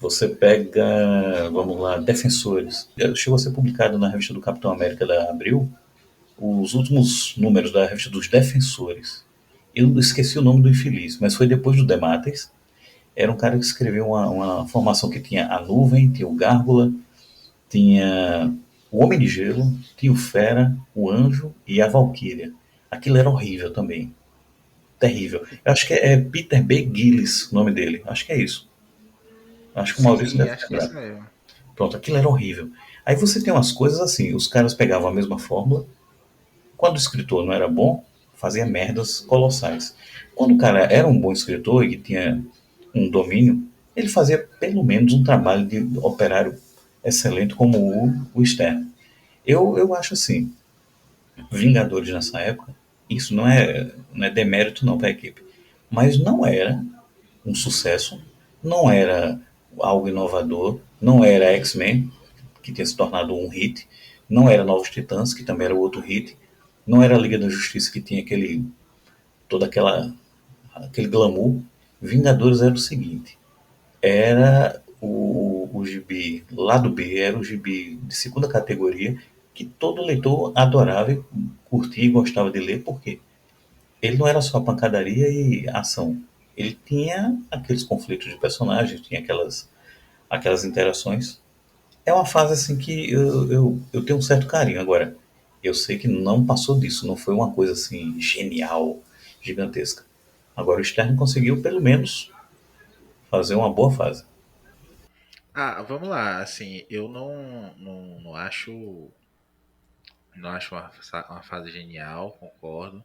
Você pega, vamos lá, Defensores. Chegou a ser publicado na revista do Capitão América da Abril os últimos números da revista dos Defensores. Eu esqueci o nome do infeliz, mas foi depois do Demates. Era um cara que escreveu uma formação que tinha a Nuvem, tinha o Gárgula, tinha o Homem de Gelo, tinha o Fera, o Anjo e a Valkyria. Aquilo era horrível também. Terrível. Eu acho que é Peter B. Gillis o nome dele. Acho que é isso. Acho que o Maurício Sim, deve acho que é lembrar. isso mesmo. Pronto, aquilo era horrível. Aí você tem umas coisas assim, os caras pegavam a mesma fórmula, quando o escritor não era bom, fazia merdas colossais. Quando o cara era um bom escritor e que tinha um domínio, ele fazia pelo menos um trabalho de operário excelente como o Stern. Eu acho assim, Vingadores nessa época, isso não é demérito não para a equipe, mas não era um sucesso, não era algo inovador, não era X-Men, que tinha se tornado um hit, não era Novos Titãs, que também era outro hit, não era a Liga da Justiça, que tinha todo aquele glamour. Vingadores era o seguinte, era o gibi lá do B, era o gibi de segunda categoria, que todo leitor adorava e curtia e gostava de ler, porque ele não era só pancadaria e ação. Ele tinha aqueles conflitos de personagens, tinha aquelas interações. É uma fase assim que eu tenho um certo carinho. Agora, eu sei que não passou disso, não foi uma coisa assim genial, gigantesca. Agora o Stern conseguiu pelo menos fazer uma boa fase. Ah, vamos lá, assim, eu não acho. Não acho uma fase genial, concordo.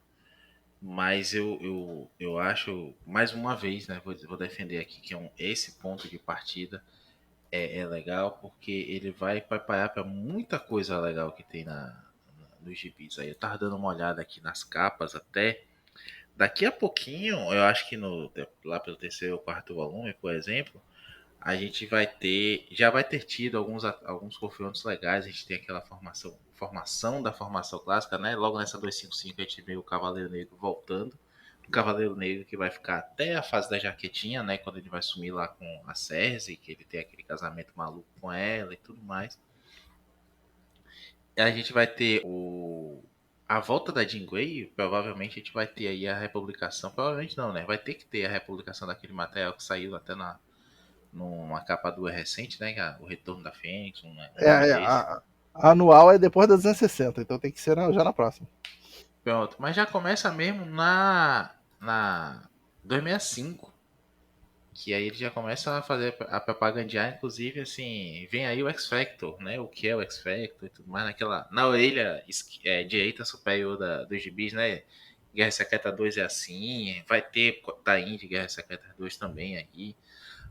Mas eu acho, mais uma vez, né? Vou defender aqui que esse ponto de partida é legal, porque ele vai preparar para muita coisa legal que tem nos gibis. Aí eu tava dando uma olhada aqui nas capas até. Daqui a pouquinho, eu acho que lá pelo terceiro ou quarto volume, por exemplo, a gente já vai ter tido alguns confrontos legais. A gente tem aquela formação da formação clássica, né? Logo nessa 255 a gente vê o Cavaleiro Negro voltando. O Cavaleiro Negro que vai ficar até a fase da jaquetinha, né? Quando ele vai sumir lá com a Cersei, que ele tem aquele casamento maluco com ela e tudo mais. E a gente vai ter a volta da Jean Grey, provavelmente a gente vai ter aí a republicação. Provavelmente não, né? Vai ter que ter a republicação daquele material que saiu até numa capa dura recente, né? O Retorno da Fênix, um É, nome é, desse. a anual é depois da 260, então tem que ser já na próxima. Pronto, mas já começa mesmo na 265, que aí ele já começa a fazer a propagandear, inclusive, assim, vem aí o X Factor, né? O que é o X Factor e tudo mais, na orelha direita superior dos gibis, né? Guerra Secreta 2 é assim, vai ter Taim de Guerra Secreta 2 também aí.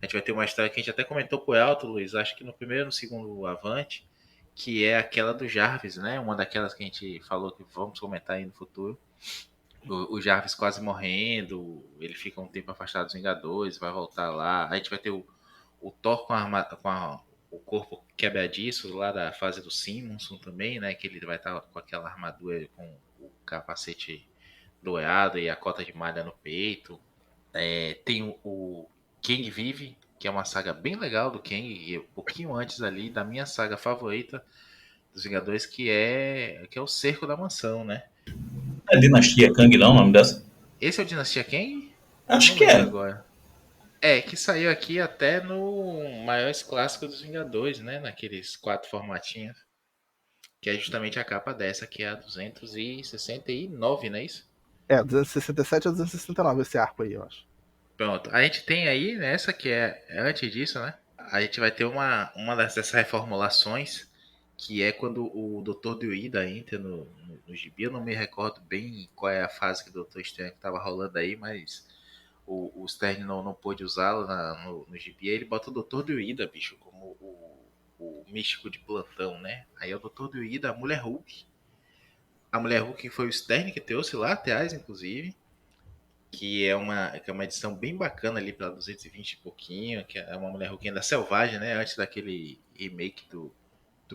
A gente vai ter uma história que a gente até comentou por alto, Luiz, acho que no primeiro e no segundo Avante, que é aquela do Jarvis, né? Uma daquelas que a gente falou que vamos comentar aí no futuro. O Jarvis quase morrendo, ele fica um tempo afastado dos Vingadores, vai voltar lá. A gente vai ter o Thor o corpo quebradiço lá da fase do Simonson também, né? Que ele vai estar com aquela armadura com o capacete dourado e a cota de malha no peito. Tem o Kang Vive, que é uma saga bem legal do Kang, e um pouquinho antes ali da minha saga favorita dos Vingadores, que é o Cerco da Mansão, né? É Dinastia Kang, não, o nome dessa? Esse é o Dinastia Kang? Eu Acho não que lembro é. agora. É, que saiu aqui até no Maiores Clássicos dos Vingadores, né? Naqueles 4 formatinhos. Que é justamente a capa dessa, que é a 269, não é isso? É, 267 a 269 esse arco aí, eu acho. Pronto. A gente tem aí nessa, que é antes disso, né? A gente vai ter uma dessas reformulações, que é quando o Dr. Druida entra no gibi. Eu não me recordo bem qual é a fase que o Dr. Estranho estava rolando aí, mas o Stern não pôde usá-lo no gibi. Aí ele bota o Dr. Druida, bicho, como o místico de plantão, né? Aí é o Dr. Druida, a Mulher Hulk. A Mulher Hulk foi o Stern que trouxe lá atrás, inclusive. Que é uma edição bem bacana ali para 220 e pouquinho, que é uma Mulher Hulk ainda selvagem, né? Antes daquele remake do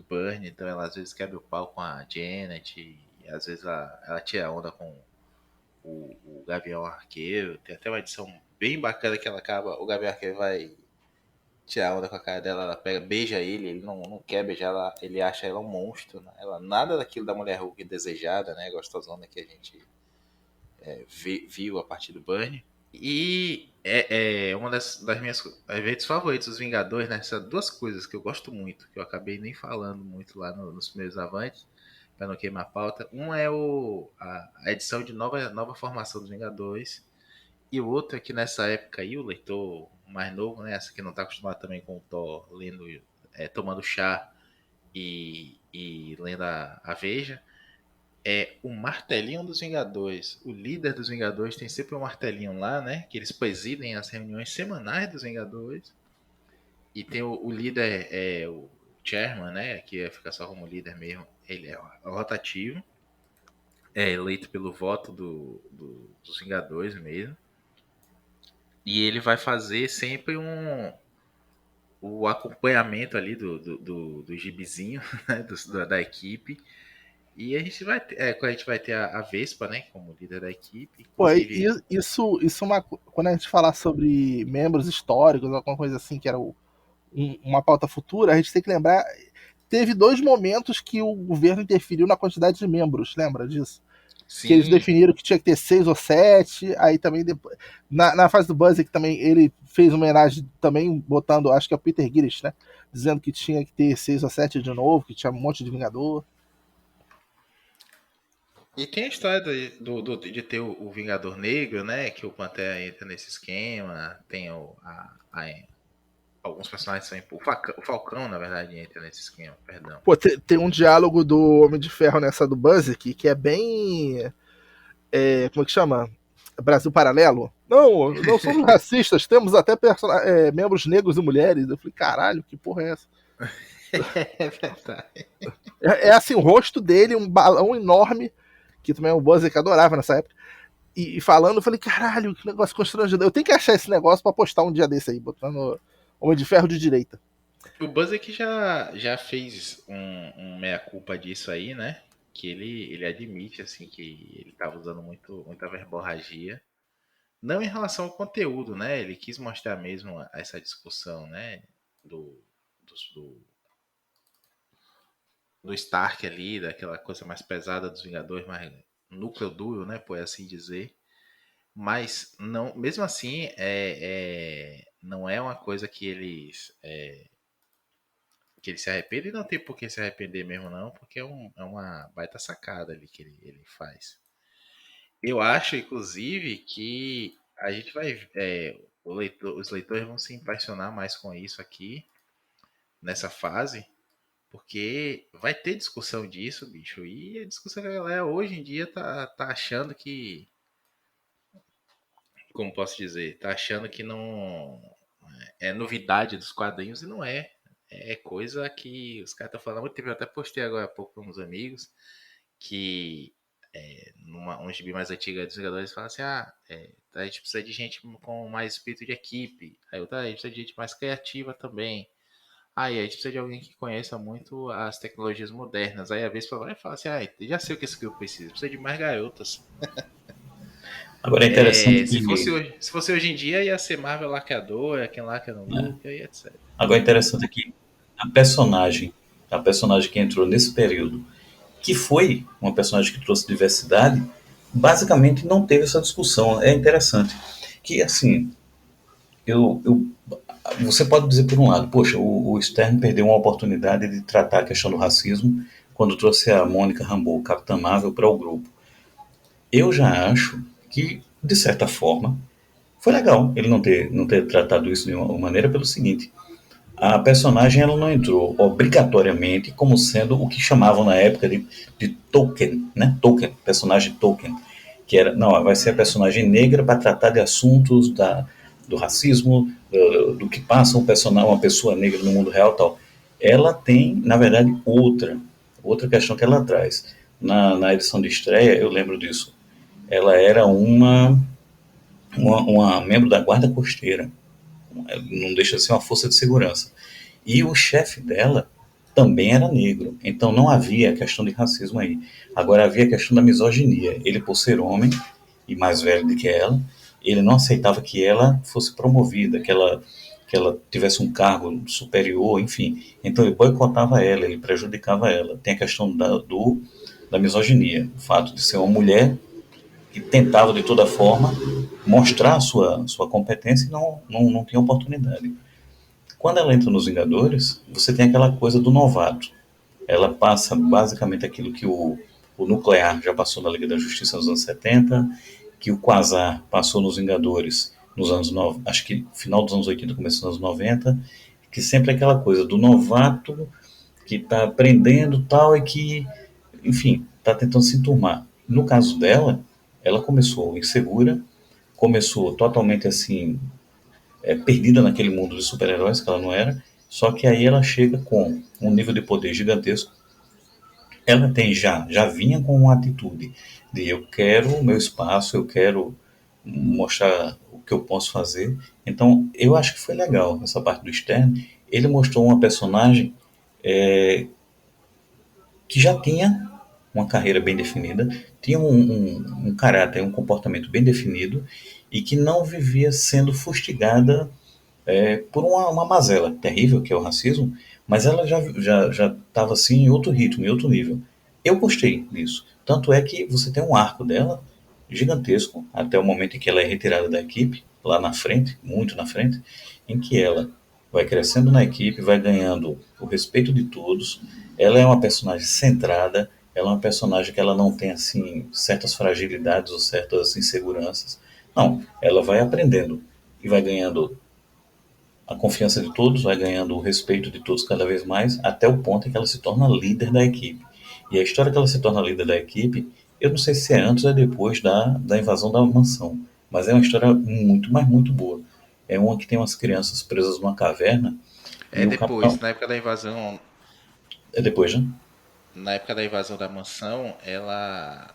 Burn, então ela às vezes quebra o pau com a Janet, e às vezes ela tira onda com o Gavião Arqueiro. Tem até uma edição bem bacana que ela acaba, o Gavião Arqueiro vai tirar onda com a cara dela, ela pega, beija ele não quer beijar ela, ele acha ela um monstro, né? Ela nada daquilo da mulher Hulk desejada, né, gostosona que a gente viu a partir do Burnie. E é uma das minhas eventos favoritos dos Vingadores, né? Essas duas coisas que eu gosto muito, que eu acabei nem falando muito lá nos primeiros avantes, para não queimar a pauta. Um é a edição de nova formação dos Vingadores, e o outro é que nessa época aí, o leitor mais novo, né? Essa que não está acostumado também com o Thor lendo, tomando chá e lendo a Veja, é o martelinho dos Vingadores. O líder dos Vingadores tem sempre um martelinho lá, né? Que eles presidem as reuniões semanais dos Vingadores. E tem o líder, o Chairman, né? Que fica só como líder mesmo. Ele é rotativo. É eleito pelo voto dos Vingadores mesmo. E ele vai fazer sempre o acompanhamento ali do gibizinho, né? Da equipe. E a gente vai ter, quando a gente vai ter a Vespa, né, como líder da equipe, Pô, inclusive. isso é quando a gente falar sobre membros históricos, alguma coisa assim, que era uma pauta futura, a gente tem que lembrar. Teve 2 momentos que o governo interferiu na quantidade de membros, lembra disso? Que eles Sim, definiram que tinha que ter 6 ou 7, aí também depois. Na fase do Buzz, que também ele fez uma homenagem também botando, acho que é o Peter Gillis, né? Dizendo que tinha que ter 6 ou 7 de novo, que tinha um monte de Vingador. e tem a história de ter o Vingador Negro, né, que o Pantera entra nesse esquema, tem alguns personagens são o Falcão, na verdade, entra nesse esquema, perdão. Pô, tem um diálogo do Homem de Ferro nessa do Buzz que é bem. Como é que chama? Brasil Paralelo? Não somos racistas, temos até membros negros e mulheres. Eu falei, caralho, que porra é essa? É verdade. É assim, o rosto dele, um balão enorme, que também é o Buzzer que adorava nessa época. E falando, eu falei, caralho, que negócio constrangedor. Eu tenho que achar esse negócio pra postar um dia desse aí, botando Homem de Ferro de direita. O Buzz aqui já fez um meia-culpa disso aí, né? Que ele admite, assim, que ele estava usando muita verborragia. Não em relação ao conteúdo, né? Ele quis mostrar mesmo essa discussão, né? Do, do, do Stark ali, daquela coisa mais pesada dos Vingadores, mais núcleo duro, né? Por assim dizer. Mas não, mesmo assim, não é uma coisa que ele se arrepende, e não tem por que se arrepender mesmo, não, porque é uma baita sacada ali que ele faz. Eu acho, inclusive, que a gente vai. Os leitores vão se impressionar mais com isso aqui, nessa fase, porque vai ter discussão disso, bicho. E a discussão que a galera hoje em dia tá achando que. Como posso dizer? Tá achando que não. É novidade dos quadrinhos e não é. É coisa que os caras estão falando há muito tempo. Eu até postei agora há pouco com uns amigos que um gibi mais antigo dos Vingadores fala assim, a gente precisa de gente com mais espírito de equipe, aí outra, a gente precisa de gente mais criativa também, aí a gente precisa de alguém que conheça muito as tecnologias modernas, aí a vez vai e fala assim, já sei o que esse grupo precisa de mais garotas. Agora é interessante Se fosse hoje em dia, ia ser Marvel lacradora, quem lacra no Luke, e etc. agora é interessante aqui, a personagem que entrou nesse período, que foi uma personagem que trouxe diversidade, basicamente não teve essa discussão. É interessante que, assim, você pode dizer por um lado, poxa, o Stern perdeu uma oportunidade de tratar a questão do racismo quando trouxe a Mônica Rambeau, Capitã Marvel, para o grupo. Eu já acho que, de certa forma, foi legal ele não ter tratado isso de uma maneira pelo seguinte: a personagem ela não entrou obrigatoriamente como sendo o que chamavam na época de token, né? Token, personagem token, que era, não, vai ser a personagem negra para tratar de assuntos do racismo, do que passa uma pessoa negra no mundo real, tal. Ela tem, na verdade, outra questão que ela traz. Na edição de estreia, eu lembro disso. Ela era uma membro da guarda costeira, não deixa de ser uma força de segurança. E o chefe dela também era negro, então não havia a questão de racismo aí. Agora havia a questão da misoginia. Ele, por ser homem, e mais velho do que ela. Ele não aceitava que ela fosse promovida, que ela tivesse um cargo superior, enfim. Então ele boicotava ela, ele prejudicava ela. Tem a questão da misoginia, o fato de ser uma mulher que tentava de toda forma mostrar a sua competência e não tinha oportunidade. Quando ela entra nos Vingadores, você tem aquela coisa do novato. Ela passa basicamente aquilo que o Nuclear já passou na Liga da Justiça nos anos 70, que o Quasar passou nos Vingadores nos anos 90, acho que final dos anos 80, começo dos anos 90, que sempre é aquela coisa do novato que está aprendendo tal e que, enfim, está tentando se enturmar. No caso dela, ela começou insegura, começou totalmente assim, perdida naquele mundo de super-heróis que ela não era, só que aí ela chega com um nível de poder gigantesco. Ela já vinha com uma atitude de eu quero o meu espaço, eu quero mostrar o que eu posso fazer. Então, eu acho que foi legal essa parte do Stern. Ele mostrou uma personagem que já tinha uma carreira bem definida, tinha um caráter, um comportamento bem definido e que não vivia sendo fustigada por uma mazela terrível, que é o racismo, mas ela já estava assim em outro ritmo, em outro nível. Eu gostei disso. Tanto é que você tem um arco dela gigantesco, até o momento em que ela é retirada da equipe, lá na frente, muito na frente, em que ela vai crescendo na equipe, vai ganhando o respeito de todos. Ela é uma personagem centrada, ela é uma personagem que ela não tem assim certas fragilidades ou certas inseguranças. Não, ela vai aprendendo e vai ganhando a confiança de todos, vai ganhando o respeito de todos cada vez mais, até o ponto em que ela se torna líder da equipe. E a história que ela se torna líder da equipe, eu não sei se é antes ou é depois da invasão da mansão, mas é uma história muito, mas muito boa. É uma que tem umas crianças presas numa caverna É e o depois, capitão... na época da invasão, É depois, né? na época da invasão da mansão, ela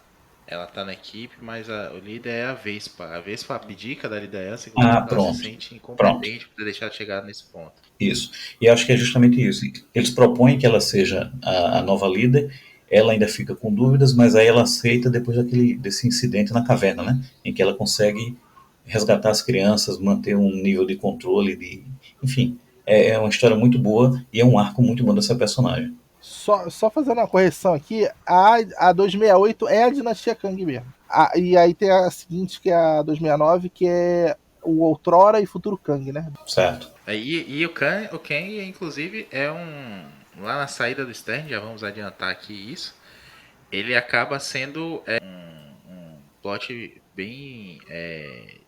tá na equipe, mas o líder é a Vespa. A Vespa abdica da liderança, inclusive Ah, porque ela se pronto. sente Pronto. incompetente por ter deixado de chegar nesse ponto. Isso. E acho que é justamente isso. Eles propõem que ela seja a nova líder, ela ainda fica com dúvidas, mas aí ela aceita depois desse incidente na caverna, né? Em que ela consegue resgatar as crianças, manter um nível de controle, enfim, é uma história muito boa e é um arco muito bom dessa personagem. Só fazendo uma correção aqui, a 268 é a dinastia Kang mesmo. E aí tem a seguinte, que é a 269, que é o Outrora e Futuro Kang, né? Certo. E o Kang, inclusive, é um. Lá na saída do Stern, já vamos adiantar aqui isso. Ele acaba sendo um plot bem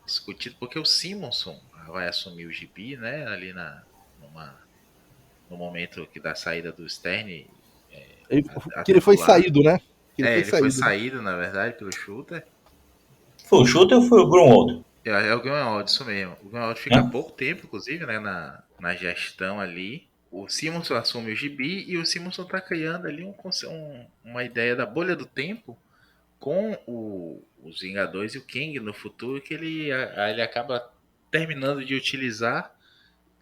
discutido, porque o Simonson vai assumir o gibi, né? Ali no momento que da saída do Stern. Que ele foi Atripulado. saído, né? Que ele foi Ele foi saído. Né? saído, na verdade, pelo Shooter. Foi o Shooter ou foi o Grunwald? É o Grunwald, isso mesmo. O Grunwald fica Né? pouco tempo, inclusive, né, na gestão ali. O Simonson assume o gibi e o Simonson tá criando ali uma ideia da bolha do tempo com os Vingadores e o Kang no futuro, que ele acaba terminando de utilizar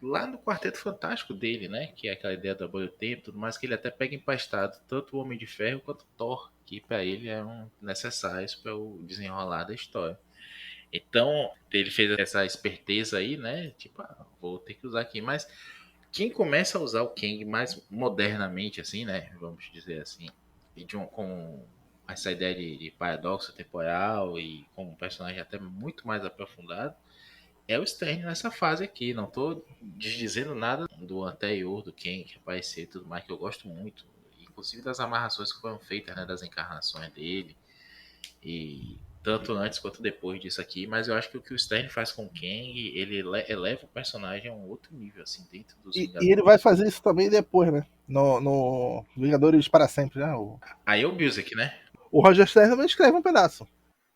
lá no Quarteto Fantástico dele, né? Que é aquela ideia da bolha do tempo, tudo mais, que ele até pega emprestado tanto o Homem de Ferro quanto o Thor, que para ele eram necessários para o desenrolar da história. Então, ele fez essa esperteza aí, né? Tipo, vou ter que usar aqui. Mas quem começa a usar o Kang mais modernamente, assim, né? Vamos dizer assim, e com essa ideia de paradoxo temporal e com um personagem até muito mais aprofundado, é o Stern nessa fase aqui. Não tô dizendo nada do anterior, do Kang que apareceu e tudo mais, que eu gosto muito. Inclusive das amarrações que foram feitas, né? Das encarnações dele. E tanto antes quanto depois disso aqui, mas eu acho que o que o Stern faz com o Kang, ele eleva o personagem a um outro nível, assim, dentro dos E Vingadores. ele vai fazer isso também depois, né? No Vingadores para Sempre, né? Aí é o Busiek, né? O Roger Stern também escreve um pedaço.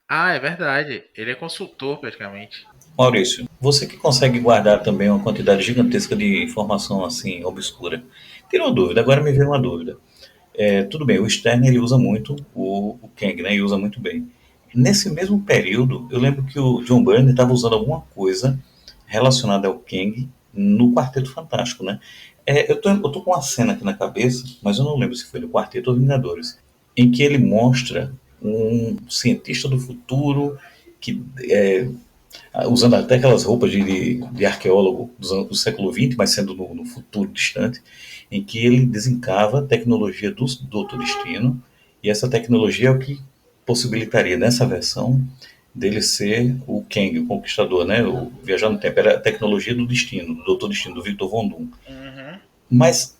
Ah, é verdade. Ele é consultor, praticamente. Maurício, você que consegue guardar também uma quantidade gigantesca de informação assim obscura, tirou uma dúvida, agora me veio uma dúvida. Tudo bem, o Stern ele usa muito o Kang, né? E usa muito bem. Nesse mesmo período, eu lembro que o John Byrne estava usando alguma coisa relacionada ao Kang no Quarteto Fantástico, né? Eu tô com uma cena aqui na cabeça, mas eu não lembro se foi no Quarteto ou Vingadores, em que ele mostra um cientista do futuro que usando até aquelas roupas de arqueólogo do século XX, mas sendo no futuro distante, em que ele desencava a tecnologia do Doutor Destino, e essa tecnologia é o que possibilitaria, nessa versão, dele ser o Kang, o Conquistador, né? O Viajar no Tempo. Era a tecnologia do Destino, do Doutor Destino, do Victor Von Doom. Uhum. Mas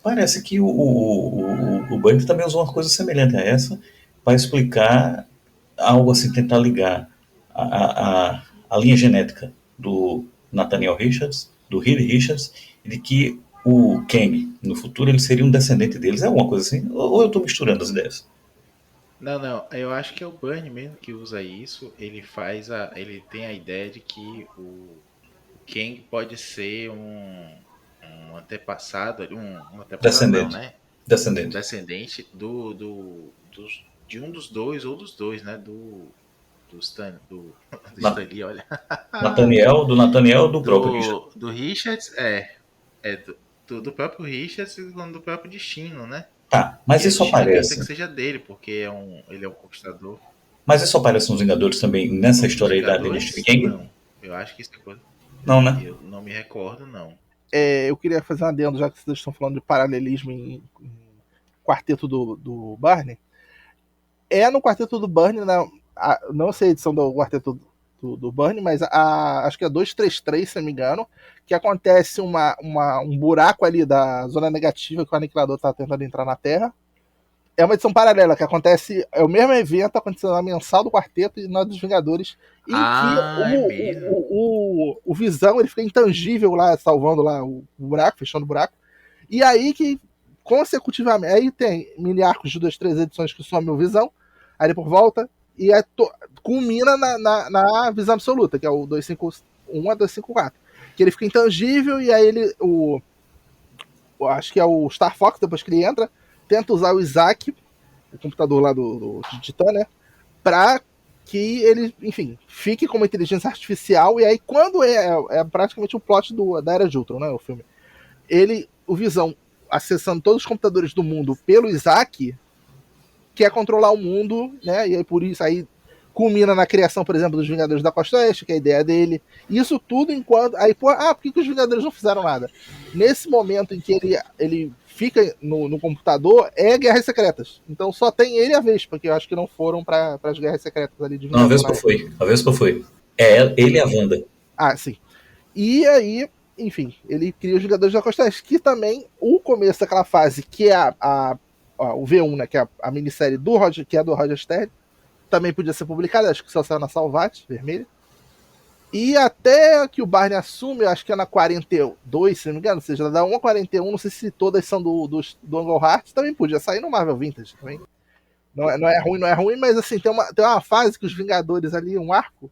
parece que o Bunny também usou uma coisa semelhante a essa para explicar algo assim, tentar ligar a linha genética do Nathaniel Richards, do Reed Richards, e de que o Kang, no futuro, ele seria um descendente deles. É alguma coisa assim? Ou eu estou misturando as ideias? Não, eu acho que é o Burn mesmo que usa isso. Ele tem a ideia de que o Kang pode ser um antepassado, um antepassado não, Descendente. né? Um Descendente. descendente de um dos dois ou dos dois, né? Do Stan, do Na, Stan Lee, olha. Nathaniel do próprio Richard. Do Richards, do próprio Richards e do próprio Destino, né? Tá, mas E o isso Destino acredita que aparece. seja dele, porque ele é um conquistador. Mas isso aparece nos Vingadores também, nessa Nos história aí da dinastia Vingadores, Kang? não. Eu acho que isso é coisa. Não, né? Eu não me recordo, não. Eu queria fazer um adendo, já que vocês estão falando de paralelismo em quarteto do Barney. No quarteto do Barney, não sei a edição do quarteto do Barney, mas acho que é 233, se não me engano, que acontece um buraco ali da zona negativa que o Aniquilador está tentando entrar na Terra. É uma edição paralela, que acontece, é o mesmo evento acontecendo na mensal do quarteto e na dos Vingadores, em que É mesmo. o Visão ele fica intangível lá, salvando lá o buraco, fechando o buraco. E aí que, consecutivamente, aí tem mini arcos de 2, 3 edições que some o Visão, aí depois volta, e culmina na Visão Absoluta, que é o 251 a 254. Que ele fica intangível, e aí ele, acho que é o Star Fox, depois que ele entra, tenta usar o Isaac, o computador lá do Titã, né? Pra que ele, enfim, fique como inteligência artificial. E aí, quando é praticamente o plot da Era de Ultron, né? O filme. O Visão, acessando todos os computadores do mundo pelo Isaac, quer controlar o mundo, né? E aí, por isso, aí culmina na criação, por exemplo, dos Vingadores da Costa Oeste, que é a ideia dele. Isso tudo enquanto. Aí, por que os Vingadores não fizeram nada? Nesse momento em que ele fica no computador, é Guerras Secretas. Então só tem ele e a Vespa, que eu acho que não foram para as Guerras Secretas ali de Não, a Vingador. Vespa foi. É ele e a Wanda. Sim. E aí, enfim, ele cria os Vingadores da Costa Oeste, que também, o começo daquela fase, que é o V1, né, que é a minissérie do Roger, que é do Roger Stern, também podia ser publicada, acho que só saiu na Salvat, vermelha. E até que o Barney assume, eu acho que é na 42, se não me engano, ou seja, da 1 a 41, não sei se todas são do Angle Heart, também podia sair no Marvel Vintage também. Não é ruim, mas assim, tem uma fase que os Vingadores ali, um arco,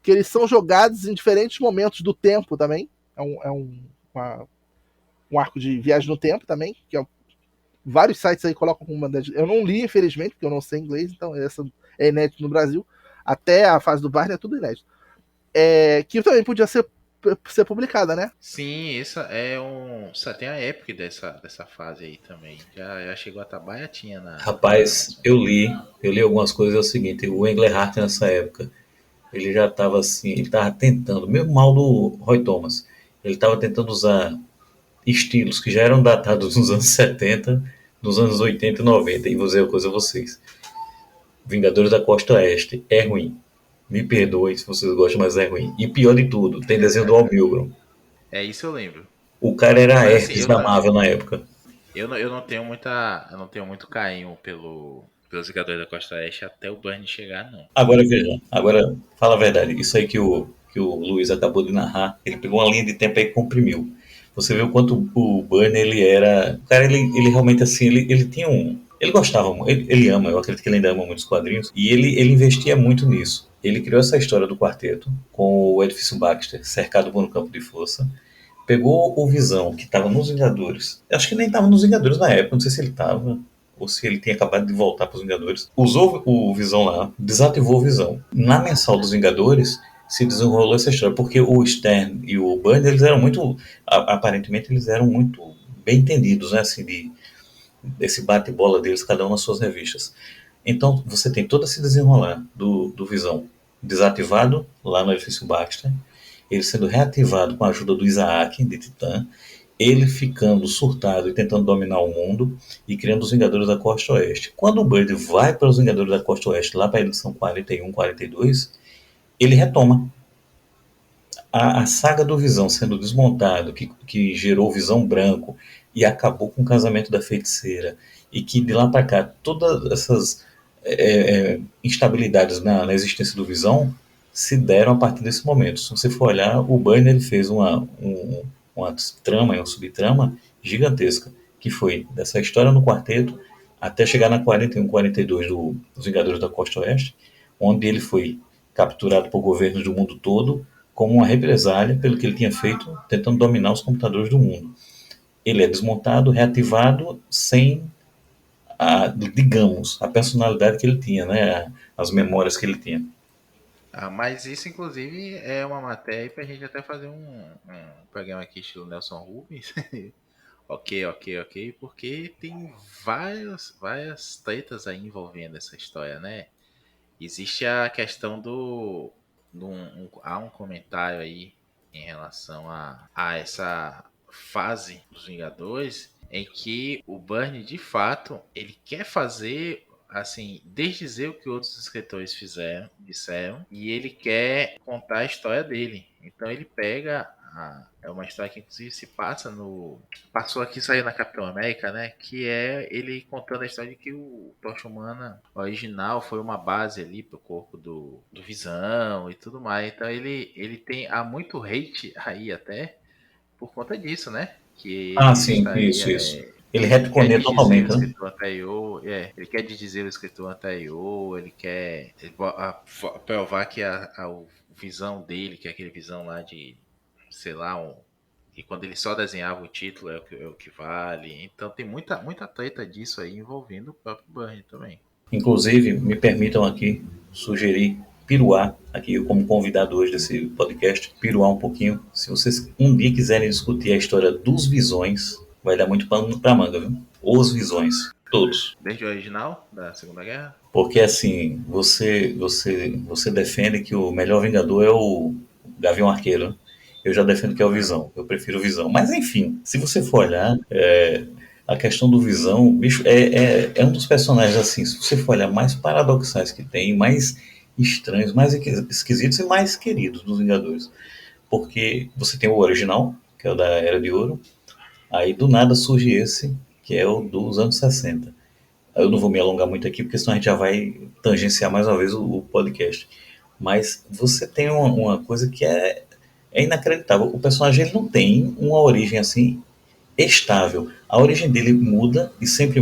que eles são jogados em diferentes momentos do tempo também. Um arco de viagem no tempo também, que vários sites aí colocam como uma das. Eu não li, infelizmente, porque eu não sei inglês, então essa é inédito no Brasil. Até a fase do Barney é tudo inédito. Que também podia ser publicada, né? Sim, isso só tem a Epic dessa fase aí também. Já chegou a estar baratinha na. Rapaz, eu li algumas coisas, é o seguinte, o Englehart nessa época, ele já estava assim, ele estava tentando, mesmo mal do Roy Thomas, ele estava tentando usar estilos que já eram datados nos anos 70, nos anos 80 e 90, e vou dizer uma coisa a vocês, Vingadores da Costa Oeste é ruim. Me perdoe se vocês gostam, mas é ruim. E pior de tudo, tem desenho do Al Milgrom. Isso eu lembro. O cara era Mas, Herpes da Marvel na época. Eu não tenho muito carinho pelos Vingadores da Costa Oeste até o Burn chegar, não. Agora veja, fala a verdade. Isso aí que o Luiz acabou de narrar, ele pegou uma linha de tempo aí e comprimiu. Você vê o quanto o Burn ele era. O cara, ele realmente assim, ele tinha um. Ele gostava, ele ama, eu acredito que ele ainda ama muitos quadrinhos, e ele investia muito nisso. Ele criou essa história do quarteto, com o Edifício Baxter, cercado por um campo de força. Pegou o Visão, que estava nos Vingadores. Acho que nem estava nos Vingadores na época, não sei se ele estava, ou se ele tinha acabado de voltar para os Vingadores. Usou o Visão lá, desativou o Visão. Na mensal dos Vingadores, se desenrolou essa história, porque o Stern e o Burn, eles eram muito, aparentemente, eles eram muito bem entendidos, né, assim, desse bate-bola deles, cada um nas suas revistas. Então, você tem todo esse desenrolar do Visão desativado lá no edifício Baxter, ele sendo reativado com a ajuda do Isaac, de Titã, ele ficando surtado e tentando dominar o mundo e criando os Vingadores da Costa Oeste. Quando o Bird vai para os Vingadores da Costa Oeste, lá para a edição 41, 42, ele retoma a saga do Visão sendo desmontado, que gerou Visão Branco e acabou com o casamento da feiticeira, e que de lá para cá todas essas instabilidades na existência do Visão se deram a partir desse momento. Se você for olhar, o Byrne ele fez uma trama e uma subtrama gigantesca, que foi dessa história no quarteto até chegar na 41, 42 dos Vingadores da Costa Oeste, onde ele foi capturado por governos do mundo todo como uma represália pelo que ele tinha feito tentando dominar os computadores do mundo. Ele é desmontado, reativado, sem, digamos, a personalidade que ele tinha, né? As memórias que ele tinha. Mas isso, inclusive, é uma matéria pra gente até fazer um programa aqui estilo Nelson Rubens. Ok, porque tem várias tretas aí envolvendo essa história, né? Existe a questão há um comentário aí em relação a essa fase dos Vingadores em que o Byrne, de fato, ele quer fazer assim, desdizer o que outros escritores disseram, e ele quer contar a história dele. Então ele pega é uma história que inclusive se passa no passou aqui, saiu na Capitão América, né? Que é ele contando a história de que o Tocha Humana original foi uma base ali pro corpo do Visão e tudo mais. Então ele há muito hate aí até por conta disso, né? Que Ah, ele sim, estaria. isso. Ele Ele quer retconia desdizer o totalmente, né? escritor anterior, ele quer desdizer o escritor anterior, ele quer provar que o visão dele, que é aquele visão lá de, sei lá, e quando ele só desenhava o título é o que vale. Então tem muita treta disso aí envolvendo o próprio Byrne também. Inclusive, me permitam aqui sugerir piruar, aqui eu como convidado hoje desse podcast, piruar um pouquinho. Se vocês um dia quiserem discutir a história dos Visões, vai dar muito pano pra manga, viu? Os Visões, todos. Desde o original da Segunda Guerra? Porque assim, você defende que o melhor Vingador é o Gavião Arqueiro, né? Eu já defendo que é o Visão. Eu prefiro o Visão. Mas enfim, se você for olhar, a questão do Visão, bicho, é um dos personagens, assim, se você for olhar, mais paradoxais que tem, mais estranhos, mais esquisitos e mais queridos dos Vingadores. Porque você tem o original, que é o da Era de Ouro, aí do nada surge esse, que é o dos anos 60. Eu não vou me alongar muito aqui, porque senão a gente já vai tangenciar mais uma vez o podcast. Mas você tem uma coisa que é inacreditável. O personagem ele não tem uma origem assim estável. A origem dele muda, e sempre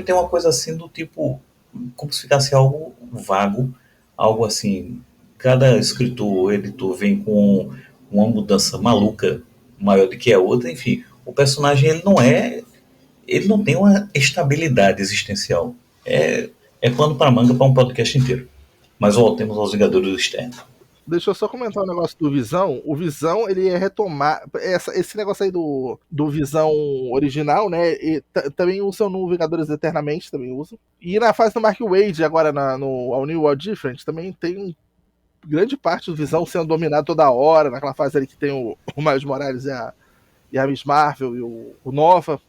tem uma coisa assim do tipo, como se ficasse algo vago, algo assim. Cada escritor ou editor vem com uma mudança maluca maior do que a outra, enfim. O personagem ele não tem uma estabilidade existencial. É pano para manga para um podcast inteiro. Mas voltemos aos Vingadores do Externo. Deixa eu só comentar um negócio do Visão. O Visão, ele é retomar. Esse negócio aí do Visão original, né? E também usam no Vingadores Eternamente, também usam. E na fase do Mark Waid, agora no All New World Different, também tem grande parte do Visão sendo dominado toda hora, naquela fase ali que tem o Miles Morales e a Miss Marvel e o Nova.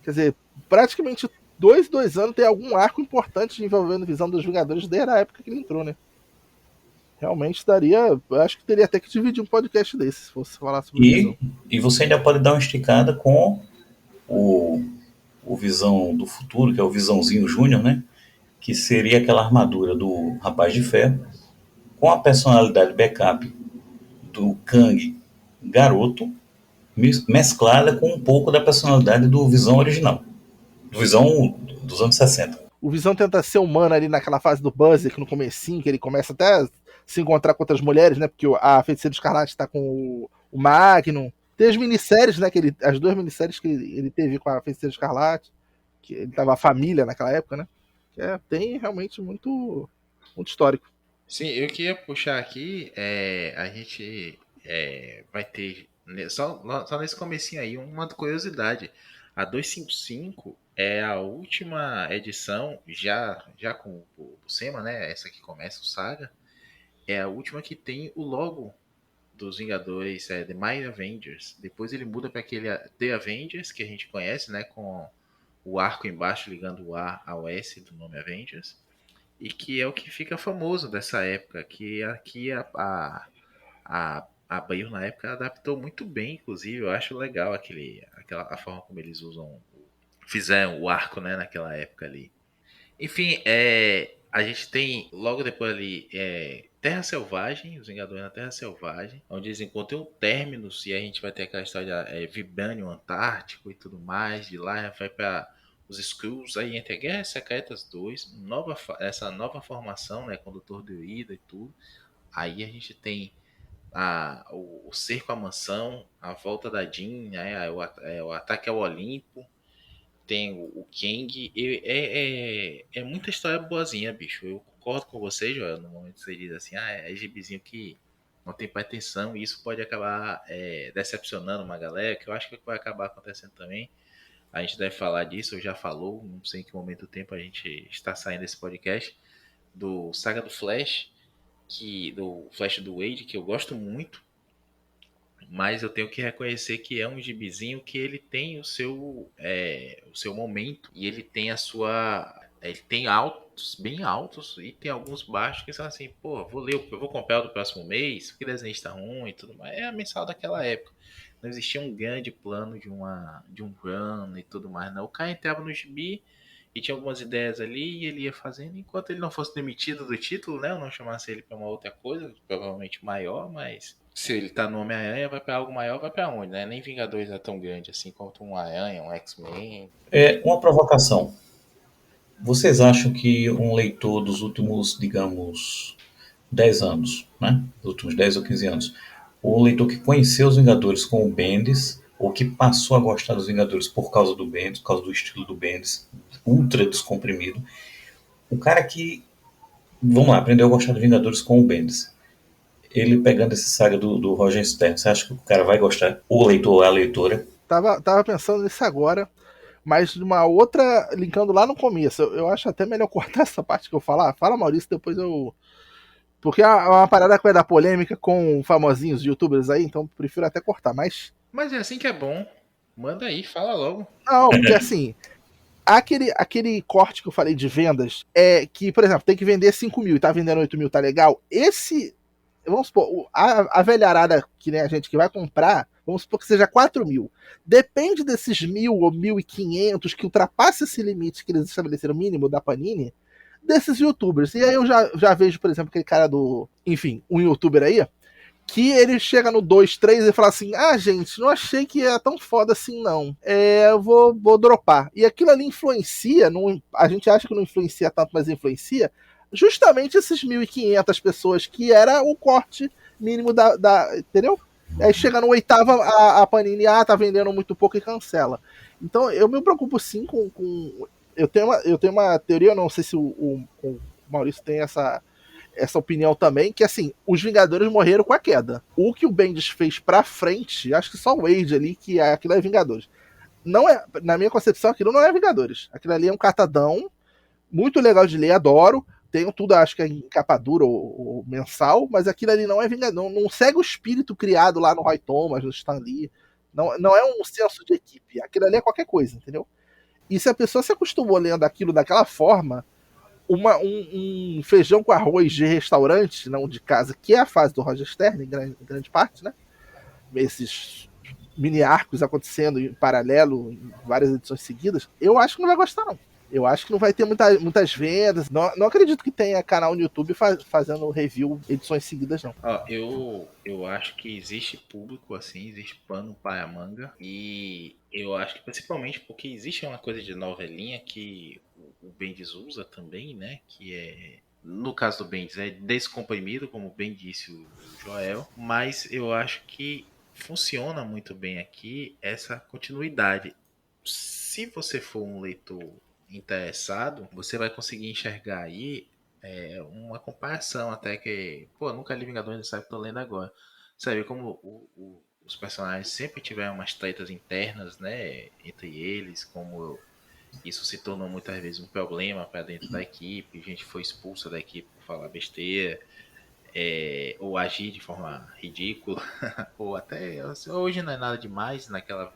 Quer dizer, praticamente dois anos tem algum arco importante envolvendo Visão dos Vingadores desde a época que ele entrou, né? Realmente daria. Acho que teria até que dividir um podcast desse, se fosse falar sobre Visão. E você ainda pode dar uma esticada com o Visão do Futuro, que é o Visãozinho Júnior, né? Que seria aquela armadura do Rapaz de Ferro, com a personalidade backup do Kang garoto, mesclada com um pouco da personalidade do Visão original, do Visão dos anos 60. O Visão tenta ser humano ali naquela fase do Buzzer, que no comecinho, que ele começa até a se encontrar com outras mulheres, né? Porque a Feiticeira Escarlate tá com o Magnum. Tem as minisséries, né? As duas minisséries que ele teve com a Feiticeira Escarlate, que ele tava a família naquela época, né? Tem realmente muito histórico. Sim, eu queria puxar aqui, a gente vai ter, só nesse comecinho aí, uma curiosidade. A 255 é a última edição, já com o Buscema, né? Essa que começa o Saga. é a última que tem o logo dos Vingadores, The My Avengers. Depois ele muda para aquele The Avengers que a gente conhece, né, com o arco embaixo ligando o A ao S do nome Avengers, e que é o que fica famoso dessa época, que aqui a Bayo na época adaptou muito bem, inclusive, eu acho legal a forma como eles fizeram o arco, né, naquela época ali. Enfim, a gente tem logo depois ali Terra Selvagem, os Vingadores na Terra Selvagem, onde eles encontram o Terminus e a gente vai ter aquela história de Vibranium Antártico e tudo mais. De lá vai para os Skrulls, aí entre Guerras Secretas 2, essa nova formação, né, com o Dr. Druida e tudo. Aí a gente tem o cerco à mansão, a volta da Jean, né, o ataque ao Olimpo, tem o Kang. É muita história boazinha, bicho. Eu concordo com você, Joel, no momento que você diz assim, é gibizinho que não tem pretensão, e isso pode acabar decepcionando uma galera, que eu acho que vai acabar acontecendo também. A gente deve falar disso, eu já falou, não sei em que momento do tempo a gente está saindo desse podcast, do Saga do Flash, do Flash do Wade, que eu gosto muito, mas eu tenho que reconhecer que é um gibizinho que ele tem o seu momento, e ele tem ele tem altos, bem altos, e tem alguns baixos que são assim, pô, vou ler, eu vou comprar o do próximo mês, porque o desenho está ruim e tudo mais. É a mensal daquela época. Não existia um grande plano de um run e tudo mais, não. O cara entrava no gibi e tinha algumas ideias ali e ele ia fazendo, enquanto ele não fosse demitido do título, né? Eu não chamasse ele para uma outra coisa, provavelmente maior, mas se ele tá no Homem-Aranha, vai para algo maior, vai para onde, né? Nem Vingadores é tão grande assim quanto um Aranha, um X-Men. Uma provocação. Vocês acham que um leitor dos últimos, digamos, 10 anos, né? Dos últimos 10 ou 15 anos, o leitor que conheceu os Vingadores com o Bendis, ou que passou a gostar dos Vingadores por causa do Bendis, por causa do estilo do Bendis, ultra descomprimido, o cara que, vamos lá, aprendeu a gostar de Vingadores com o Bendis, ele pegando esse saga do Roger Stern, você acha que o cara vai gostar? O leitor ou a leitora? Tava pensando nisso agora, mas de uma outra, linkando lá no começo. Eu acho até melhor cortar essa parte que eu falar. Fala, Maurício, depois eu. Porque é uma parada que vai dar polêmica com famosinhos youtubers aí, então prefiro até cortar. Mas é assim que é bom. Manda aí, fala logo. Não, porque assim. Aquele corte que eu falei de vendas é que, por exemplo, tem que vender 5 mil e tá vendendo 8 mil, tá legal? Vamos supor, a velharada que nem a gente que vai comprar, vamos supor que seja 4 mil. Depende desses 1.000 ou 1.500 que ultrapasse esse limite que eles estabeleceram mínimo da Panini, desses youtubers. E aí eu já vejo, por exemplo, aquele cara enfim, um youtuber aí, que ele chega no 2, 3 e fala assim: ah, gente, não achei que era tão foda assim, não. Eu vou dropar. E aquilo ali influencia, a gente acha que não influencia tanto, mas influencia justamente esses 1.500 pessoas, que era o corte mínimo entendeu? Aí chega no oitavo, a Panini, tá vendendo muito pouco e cancela. Então eu me preocupo sim com eu tenho uma teoria, eu não sei se o Maurício tem essa opinião também, que assim, os Vingadores morreram com a queda. O que o Bendis fez pra frente, acho que só o Wade ali, que aquilo é Vingadores. Não é, na minha concepção, aquilo não é Vingadores. Aquilo ali é um catadão, muito legal de ler, adoro. Tenho tudo, acho que é em capa dura ou mensal, mas aquilo ali não é Vingador. Não segue o espírito criado lá no Roy Thomas, no Stan Lee. Não é um senso de equipe. Aquilo ali é qualquer coisa, entendeu? E se a pessoa se acostumou lendo aquilo daquela forma, um feijão com arroz de restaurante, não de casa, que é a fase do Roger Stern, em grande parte, né? Esses mini arcos acontecendo em paralelo em várias edições seguidas, eu acho que não vai gostar, não. Eu acho que não vai ter muitas vendas. Não acredito que tenha canal no YouTube fazendo review edições seguidas, não. Eu acho que existe público assim, existe pano para a manga. E eu acho que principalmente porque existe uma coisa de novelinha que o Bendis usa também, né? Que é. No caso do Bendis, é descomprimido, como bem disse o Joel. Mas eu acho que funciona muito bem aqui essa continuidade. Se você for um leitor interessado, você vai conseguir enxergar aí uma comparação até que, pô, nunca li Vingadores, sabe que tô lendo agora. Sabe como os personagens sempre tiveram umas tretas internas, né, entre eles, como isso se tornou muitas vezes um problema para dentro da equipe, gente foi expulsa da equipe por falar besteira. ou agir de forma ridícula, ou até hoje não é nada demais, naquela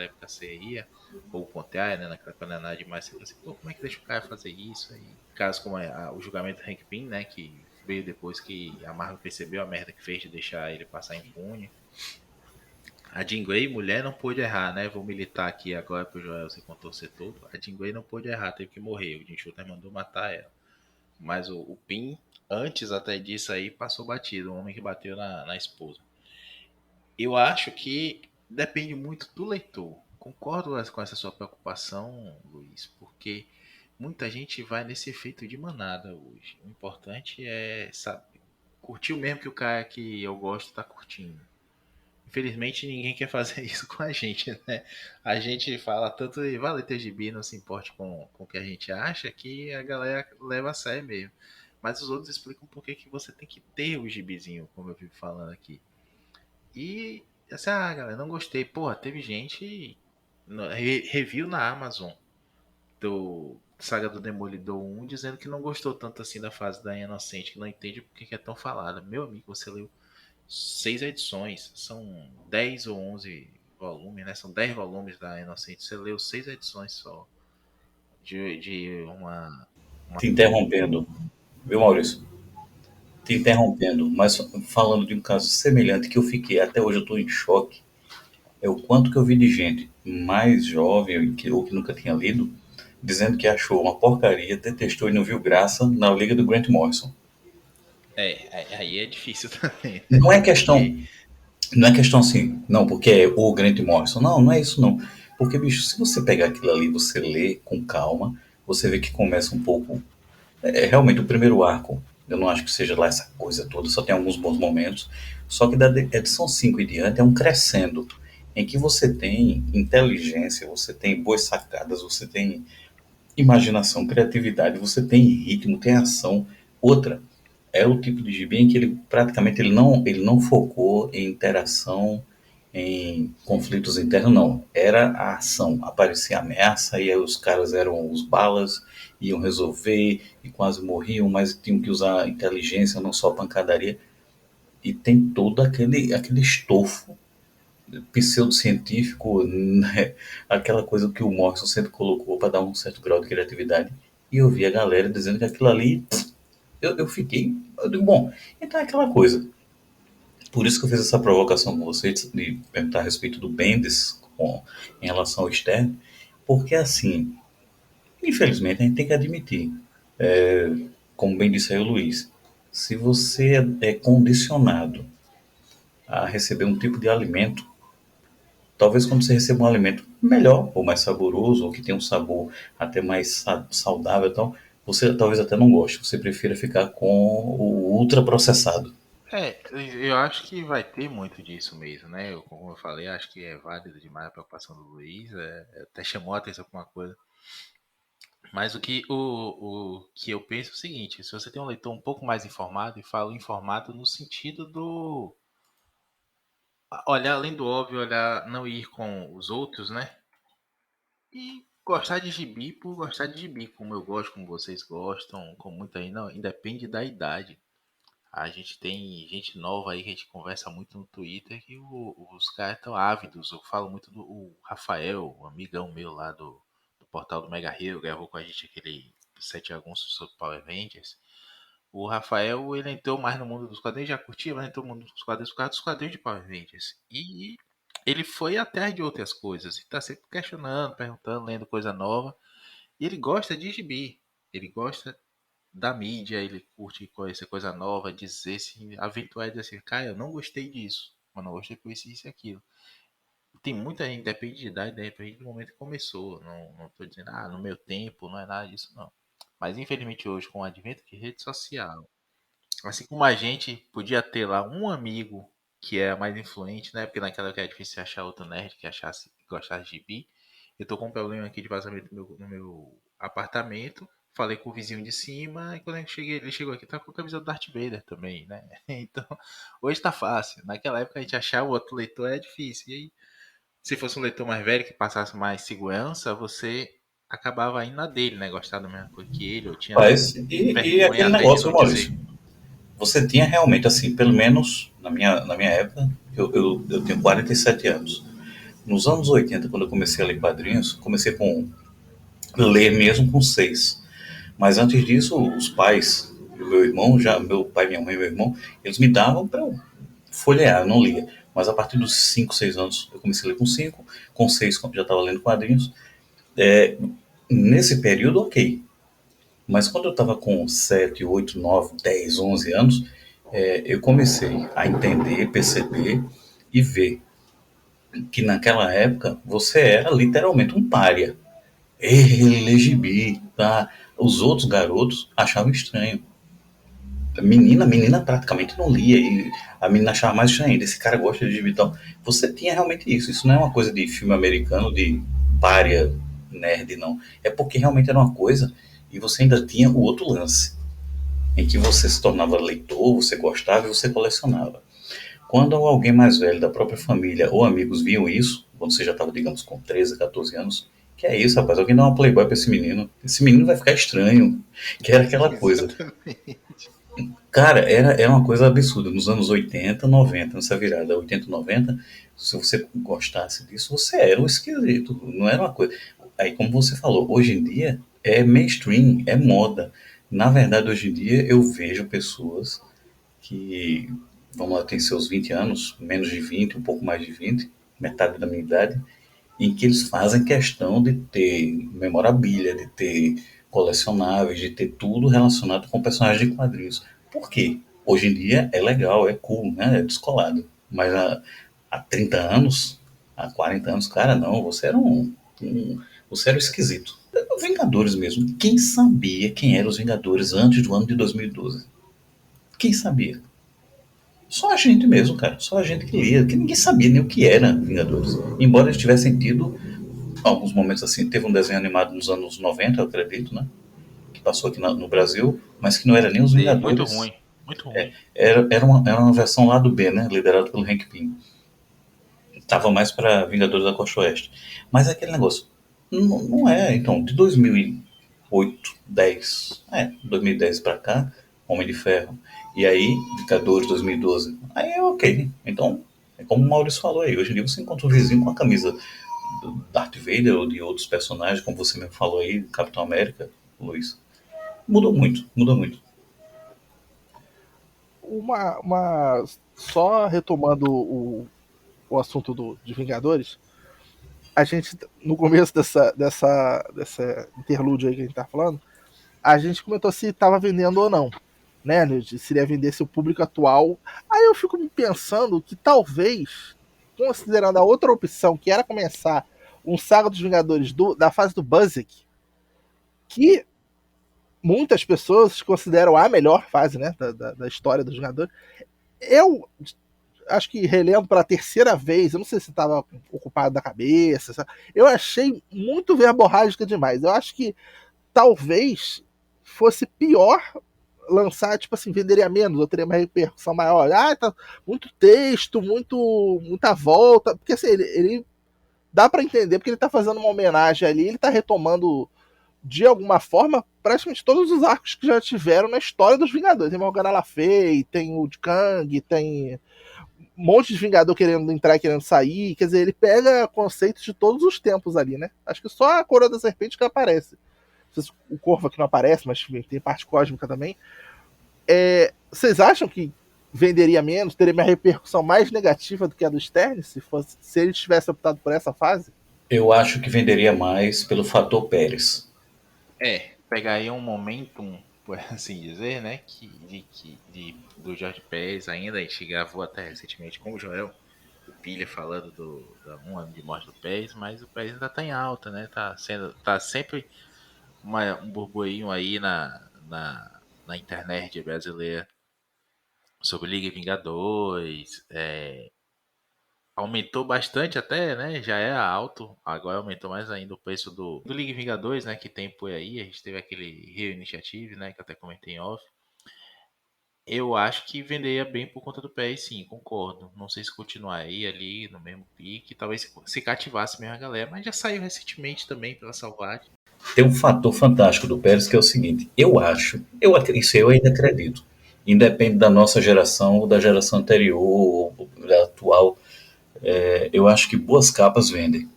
época você ia, ou o contrário, né? Naquela época não é nada demais, você fala assim, pô, como é que deixa o cara fazer isso aí? Casos como o julgamento do Hank Pym, né? Que veio depois que a Marvel percebeu a merda que fez de deixar ele passar impune. A Jean Grey, mulher, não pôde errar, né? Vou militar aqui agora pro Joel se contorcer todo. A Jean Grey não pôde errar, teve que morrer. O Jim Shooter mandou matar ela. Mas o Pym, antes até disso aí, passou batido. Um homem que bateu na esposa. Eu acho que depende muito do leitor. Concordo com essa sua preocupação, Luiz, porque muita gente vai nesse efeito de manada hoje. O importante é, sabe, curtir o mesmo que o cara que eu gosto tá curtindo. Infelizmente ninguém quer fazer isso com a gente, né? A gente fala tanto e vale ter gibi, não se importe com o que a gente acha, que a galera leva a sério mesmo. Mas os outros explicam por que você tem que ter o gibizinho, como eu vivo falando aqui. E assim, galera, não gostei. Porra, teve gente review na Amazon do Saga do Demolidor 1 dizendo que não gostou tanto assim da fase da Inocente, que não entende por que é tão falada. Meu amigo, você leu 6 edições, são 10 ou 11 volumes, né? São 10 volumes da Inocente. Você leu 6 edições só de uma. Te interrompendo, viu, Maurício? Te interrompendo, mas falando de um caso semelhante que eu fiquei, até hoje eu estou em choque, é o quanto que eu vi de gente mais jovem ou que nunca tinha lido, dizendo que achou uma porcaria, detestou e não viu graça na Liga do Grant Morrison. Aí é difícil também, né? Não é Porque questão, não é questão assim, não, porque é o Grant Morrison. Não, não é isso não. Porque, bicho, se você pegar aquilo ali e você lê com calma, você vê que começa um pouco. Realmente o primeiro arco, eu não acho que seja lá essa coisa toda, só tem alguns bons momentos. Só que da edição 5 em diante é um crescendo, em que você tem inteligência, você tem boas sacadas, você tem imaginação, criatividade, você tem ritmo, tem ação. Outra, é o tipo de gibi em que ele praticamente ele não focou em interação, em conflitos internos, não. Era a ação. Aparecia ameaça e aí os caras eram os balas, iam resolver e quase morriam, mas tinham que usar inteligência, não só pancadaria. E tem todo aquele estofo pseudocientífico, né? Aquela coisa que o Morrison sempre colocou para dar um certo grau de criatividade. E eu vi a galera dizendo que aquilo ali, eu fiquei, eu digo, bom, então é aquela coisa. Por isso que eu fiz essa provocação com você de perguntar a respeito do Bendis em relação ao Stern, porque assim, infelizmente a gente tem que admitir, como bem disse aí o Luiz, se você é condicionado a receber um tipo de alimento, talvez quando você receba um alimento melhor, ou mais saboroso, ou que tenha um sabor até mais saudável e tal, você talvez até não goste, você prefira ficar com o ultraprocessado. eu acho que vai ter muito disso mesmo, né? Como eu falei, acho que é válido demais a preocupação do Luiz. Até chamou a atenção para uma coisa. Mas o que eu penso é o seguinte: se você tem um leitor um pouco mais informado, e falo informado no sentido do olhar além do óbvio, olhar, não ir com os outros, né? E gostar de gibi por gostar de gibi, como eu gosto, como vocês gostam, como muita aí, não, independe da idade. A gente tem gente nova aí que a gente conversa muito no Twitter que os caras estão ávidos. Eu falo muito do Rafael, um amigão meu lá do portal do Mega Hero, gravou com a gente aquele 7 agosto sobre Power Rangers. O Rafael, ele entrou mais no mundo dos quadrinhos, já curtia, mas entrou no mundo dos quadrinhos por causa dos quadrinhos de Power Rangers. E ele foi atrás de outras coisas, e tá sempre questionando, perguntando, lendo coisa nova. E ele gosta de gibi, ele gosta da mídia, ele curte conhecer coisa nova, dizer se aventurar e dizer assim, cara, eu não gostei disso, mas não gostei por isso e aquilo. Tem muita gente, depende de idade, depende do momento que começou. Não tô dizendo, no meu tempo, não é nada disso, não. Mas infelizmente hoje, com o advento de rede social, assim como a gente podia ter lá um amigo que é mais influente, né? Porque naquela época era difícil achar outro nerd que achasse que gostasse de bi. Eu tô com um problema aqui de vazamento no meu apartamento. Falei com o vizinho de cima e quando eu cheguei, ele chegou aqui, tá com a camisa do Darth Vader também, né? Então, hoje tá fácil. Naquela época a gente achar o outro leitor é difícil. E aí, se fosse um leitor mais velho que passasse mais segurança, você acabava indo na dele, né? Gostar da mesma coisa que ele, ou tinha Mas, e vergonha aquele até de negócio, não Maurício? dizer. você tinha realmente, assim, pelo menos na minha época, eu tenho 47 anos. Nos anos 80, quando eu comecei a ler quadrinhos, comecei com ler mesmo com 6. Mas antes disso, os pais, meu irmão, já meu pai, minha mãe e meu irmão, eles me davam para eu folhear, eu não lia. Mas a partir dos 5, 6 anos, eu comecei a ler com 5, com 6 já estava lendo quadrinhos. É, nesse período, ok. Mas quando eu estava com 7, 8, 9, 10, 11 anos, eu comecei a entender, perceber e ver que naquela época você era literalmente um pária. Ele lê gibi, tá? Os outros garotos achavam estranho. A menina praticamente não lia e a menina achava mais estranho ainda. Esse cara gosta de gibi e tal. Você tinha realmente isso. Isso não é uma coisa de filme americano, de pária, nerd, não. É porque realmente era uma coisa e você ainda tinha o outro lance, em que você se tornava leitor, você gostava e você colecionava. Quando alguém mais velho da própria família ou amigos viam isso, quando você já estava, digamos, com 13, 14 anos, que é isso, rapaz, alguém dá uma Playboy para esse menino vai ficar estranho, que era aquela coisa. Exatamente. Cara, era uma coisa absurda, nos anos 80, 90, nessa virada 80, 90, se você gostasse disso, você era um esquisito, não era uma coisa. Aí, como você falou, hoje em dia é mainstream, é moda. Na verdade, hoje em dia eu vejo pessoas que, vamos lá, tem seus 20 anos, menos de 20, um pouco mais de 20, metade da minha idade, em que eles fazem questão de ter memorabilia, de ter colecionáveis, de ter tudo relacionado com personagens de quadrinhos. Por quê? Hoje em dia é legal, é cool, né? É descolado. Mas há 30 anos, há 40 anos, cara, não, você era você era um esquisito. Vingadores mesmo. Quem sabia quem eram os Vingadores antes do ano de 2012? Quem sabia? Só a gente mesmo, cara. Só a gente que lia. Que ninguém sabia nem o que era Vingadores. Embora eles tivessem tido alguns momentos assim. Teve um desenho animado nos anos 90, eu acredito, né? Que passou aqui no Brasil, mas que não era nem os Sim, muito Vingadores. ruim. Muito ruim. Era uma versão lá do B, né? Liderado pelo Hank Pym. Tava mais para Vingadores da Costa Oeste. Mas é aquele negócio. Não é, então, de 2008, 10, 2010 para cá, Homem de Ferro. E aí, Vingadores 2012. Aí é ok. Então, é como o Maurício falou aí, hoje em dia você encontra um vizinho com a camisa do Darth Vader ou de outros personagens, como você mesmo falou aí, Capitão América, Luiz. Mudou muito, mudou muito. Só retomando o assunto de Vingadores, a gente, no começo dessa interlúdio aí que a gente tá falando, a gente comentou se estava vendendo ou não, né? Se iria vender se o público atual. Aí eu fico me pensando que talvez, considerando a outra opção, que era começar um Saga dos Vingadores da fase do Buzzkick, que muitas pessoas consideram a melhor fase, né, da história dos Vingadores. Eu acho que relendo pela terceira vez, eu não sei se estava ocupado da cabeça, sabe? Eu achei muito verborrágica demais. Eu acho que talvez fosse pior lançar, tipo assim, venderia menos, ou teria uma repercussão maior. Ah, tá muito texto, muita volta, porque assim, ele dá para entender porque ele tá fazendo uma homenagem ali, ele tá retomando de alguma forma praticamente todos os arcos que já tiveram na história dos Vingadores. Tem Morgana Le Fay, tem o Kang, tem um monte de Vingador querendo entrar e querendo sair. Quer dizer, ele pega conceitos de todos os tempos ali, né? Acho que só a Coroa da Serpente que aparece. O Corvo aqui não aparece, mas tem parte cósmica também. Vocês acham que venderia menos, teria uma repercussão mais negativa do que a do Stern, se ele tivesse optado por essa fase? Eu acho que venderia mais pelo fator Pérez. Pegar aí um momentum, por assim dizer, né? Do Jorge Pérez ainda, a gente gravou até recentemente com o Joel, o Pilha falando da um ano de morte do Pérez, mas o Pérez ainda tá em alta, né? Tá sempre um burburinho aí na internet brasileira sobre Liga e Vingadores. Aumentou bastante até, né? Já era alto, agora aumentou mais ainda o preço do Liga e Vingadores, né? Que tem por aí. A gente teve aquele Rio Initiative, né? Que eu até comentei em off. Eu acho que venderia bem por conta do PS, sim, concordo. Não sei se continuaria ali no mesmo pique, talvez se cativasse mesmo a galera, mas já saiu recentemente também pela Salvati. Tem um fator fantástico do Pérez que é o seguinte: isso eu ainda acredito. independe da nossa geração ou da geração anterior ou da atual. Eu acho que boas capas vendem,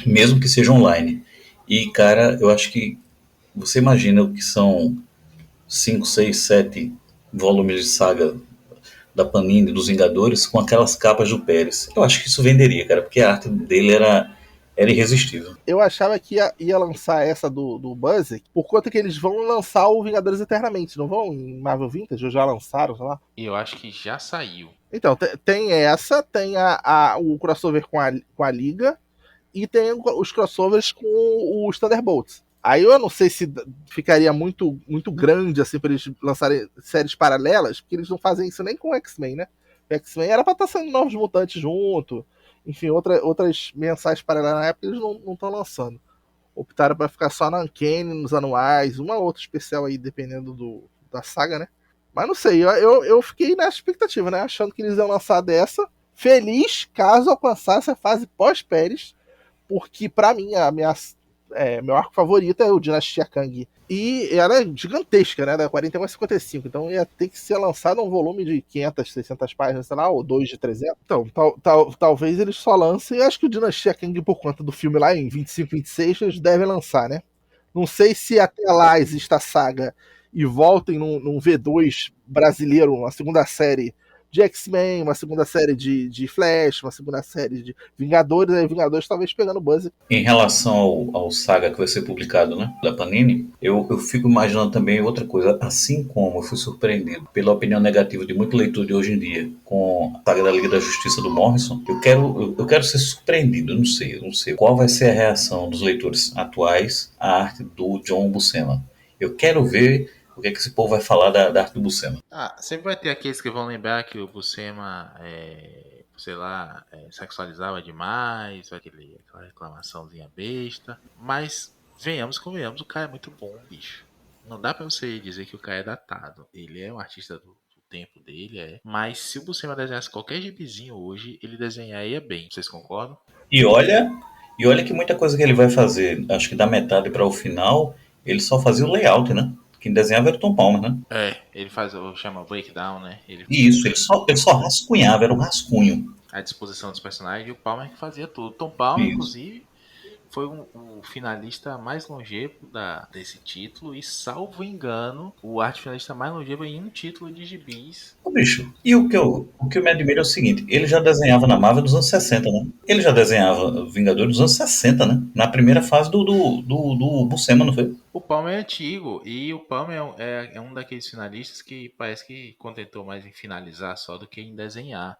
mesmo que seja online. E, cara, eu acho que você imagina o que são 5, 6, 7 volumes de saga da Panini, dos Vingadores, com aquelas capas do Pérez. Eu acho que isso venderia, cara, porque a arte dele era irresistível. Eu achava que ia lançar essa do Buzzard, por conta que eles vão lançar o Vingadores Eternamente, não vão? Em Marvel Vintage, ou já lançaram, sei lá. E eu acho que já saiu. Então, tem essa, tem o crossover com a Liga, e tem os crossovers com os Thunderbolts. Aí eu não sei se ficaria muito, muito grande assim para eles lançarem séries paralelas, porque eles não fazem isso nem com o X-Men, né? O X-Men era pra estar saindo Novos Mutantes junto, enfim, outras mensais paralelas na época eles não estão lançando. Optaram para ficar só na Uncanny, nos anuais, uma outra especial aí, dependendo da saga, né? Mas não sei, eu fiquei na expectativa, né? Achando que eles iam lançar dessa. Feliz caso alcançasse a fase pós-Pérez, porque pra mim meu arco favorito é o Dinastia Kang. E ela é gigantesca, né? Da 41 a 55. Então ia ter que ser lançado um volume de 500, 600 páginas, sei lá, ou 2 de 300. Então, talvez eles só lancem. Acho que o Dinastia Kang, por conta do filme lá em 25, 26, eles devem lançar, né? Não sei se até lá existe a saga e voltem num V2 brasileiro, uma segunda série de X-Men, uma segunda série de Flash, uma segunda série de Vingadores, aí Vingadores talvez pegando o Buzz. Em relação ao saga que vai ser publicado, né, da Panini, eu fico imaginando também outra coisa. Assim como eu fui surpreendido pela opinião negativa de muito leitor de hoje em dia com a saga da Liga da Justiça do Morrison, eu quero ser surpreendido. Eu não sei qual vai ser a reação dos leitores atuais à arte do John Buscema. Eu quero ver o que esse povo vai falar da arte do Buscema. Sempre vai ter aqueles que vão lembrar que o Buscema, sei lá, sexualizava demais, vai ter aquela reclamaçãozinha besta. Mas, venhamos, convenhamos, o cara é muito bom, bicho. Não dá pra você dizer que o cara é datado. Ele é um artista do tempo dele, Mas se o Buscema desenhasse qualquer gibizinho hoje, ele desenharia bem. Vocês concordam? E olha que muita coisa que ele vai fazer, acho que da metade para o final, ele só fazia o layout, né? Quem desenhava era o Tom Palmer, né? Ele faz chama breakdown, né? E isso, ele só rascunhava, era um rascunho. A disposição dos personagens e o Palmer que fazia tudo. Tom Palmer, isso, inclusive, foi o finalista mais longevo desse título e, salvo engano, o arte finalista mais longevo em um título de gibis. Ô, bicho, e o que eu me admiro é o seguinte, ele já desenhava na Marvel dos anos 60, né? Ele já desenhava Vingadores dos anos 60, né? Na primeira fase do Buscema, não foi? O Palmer é antigo e o Palmer é um daqueles finalistas que parece que contentou mais em finalizar só do que em desenhar.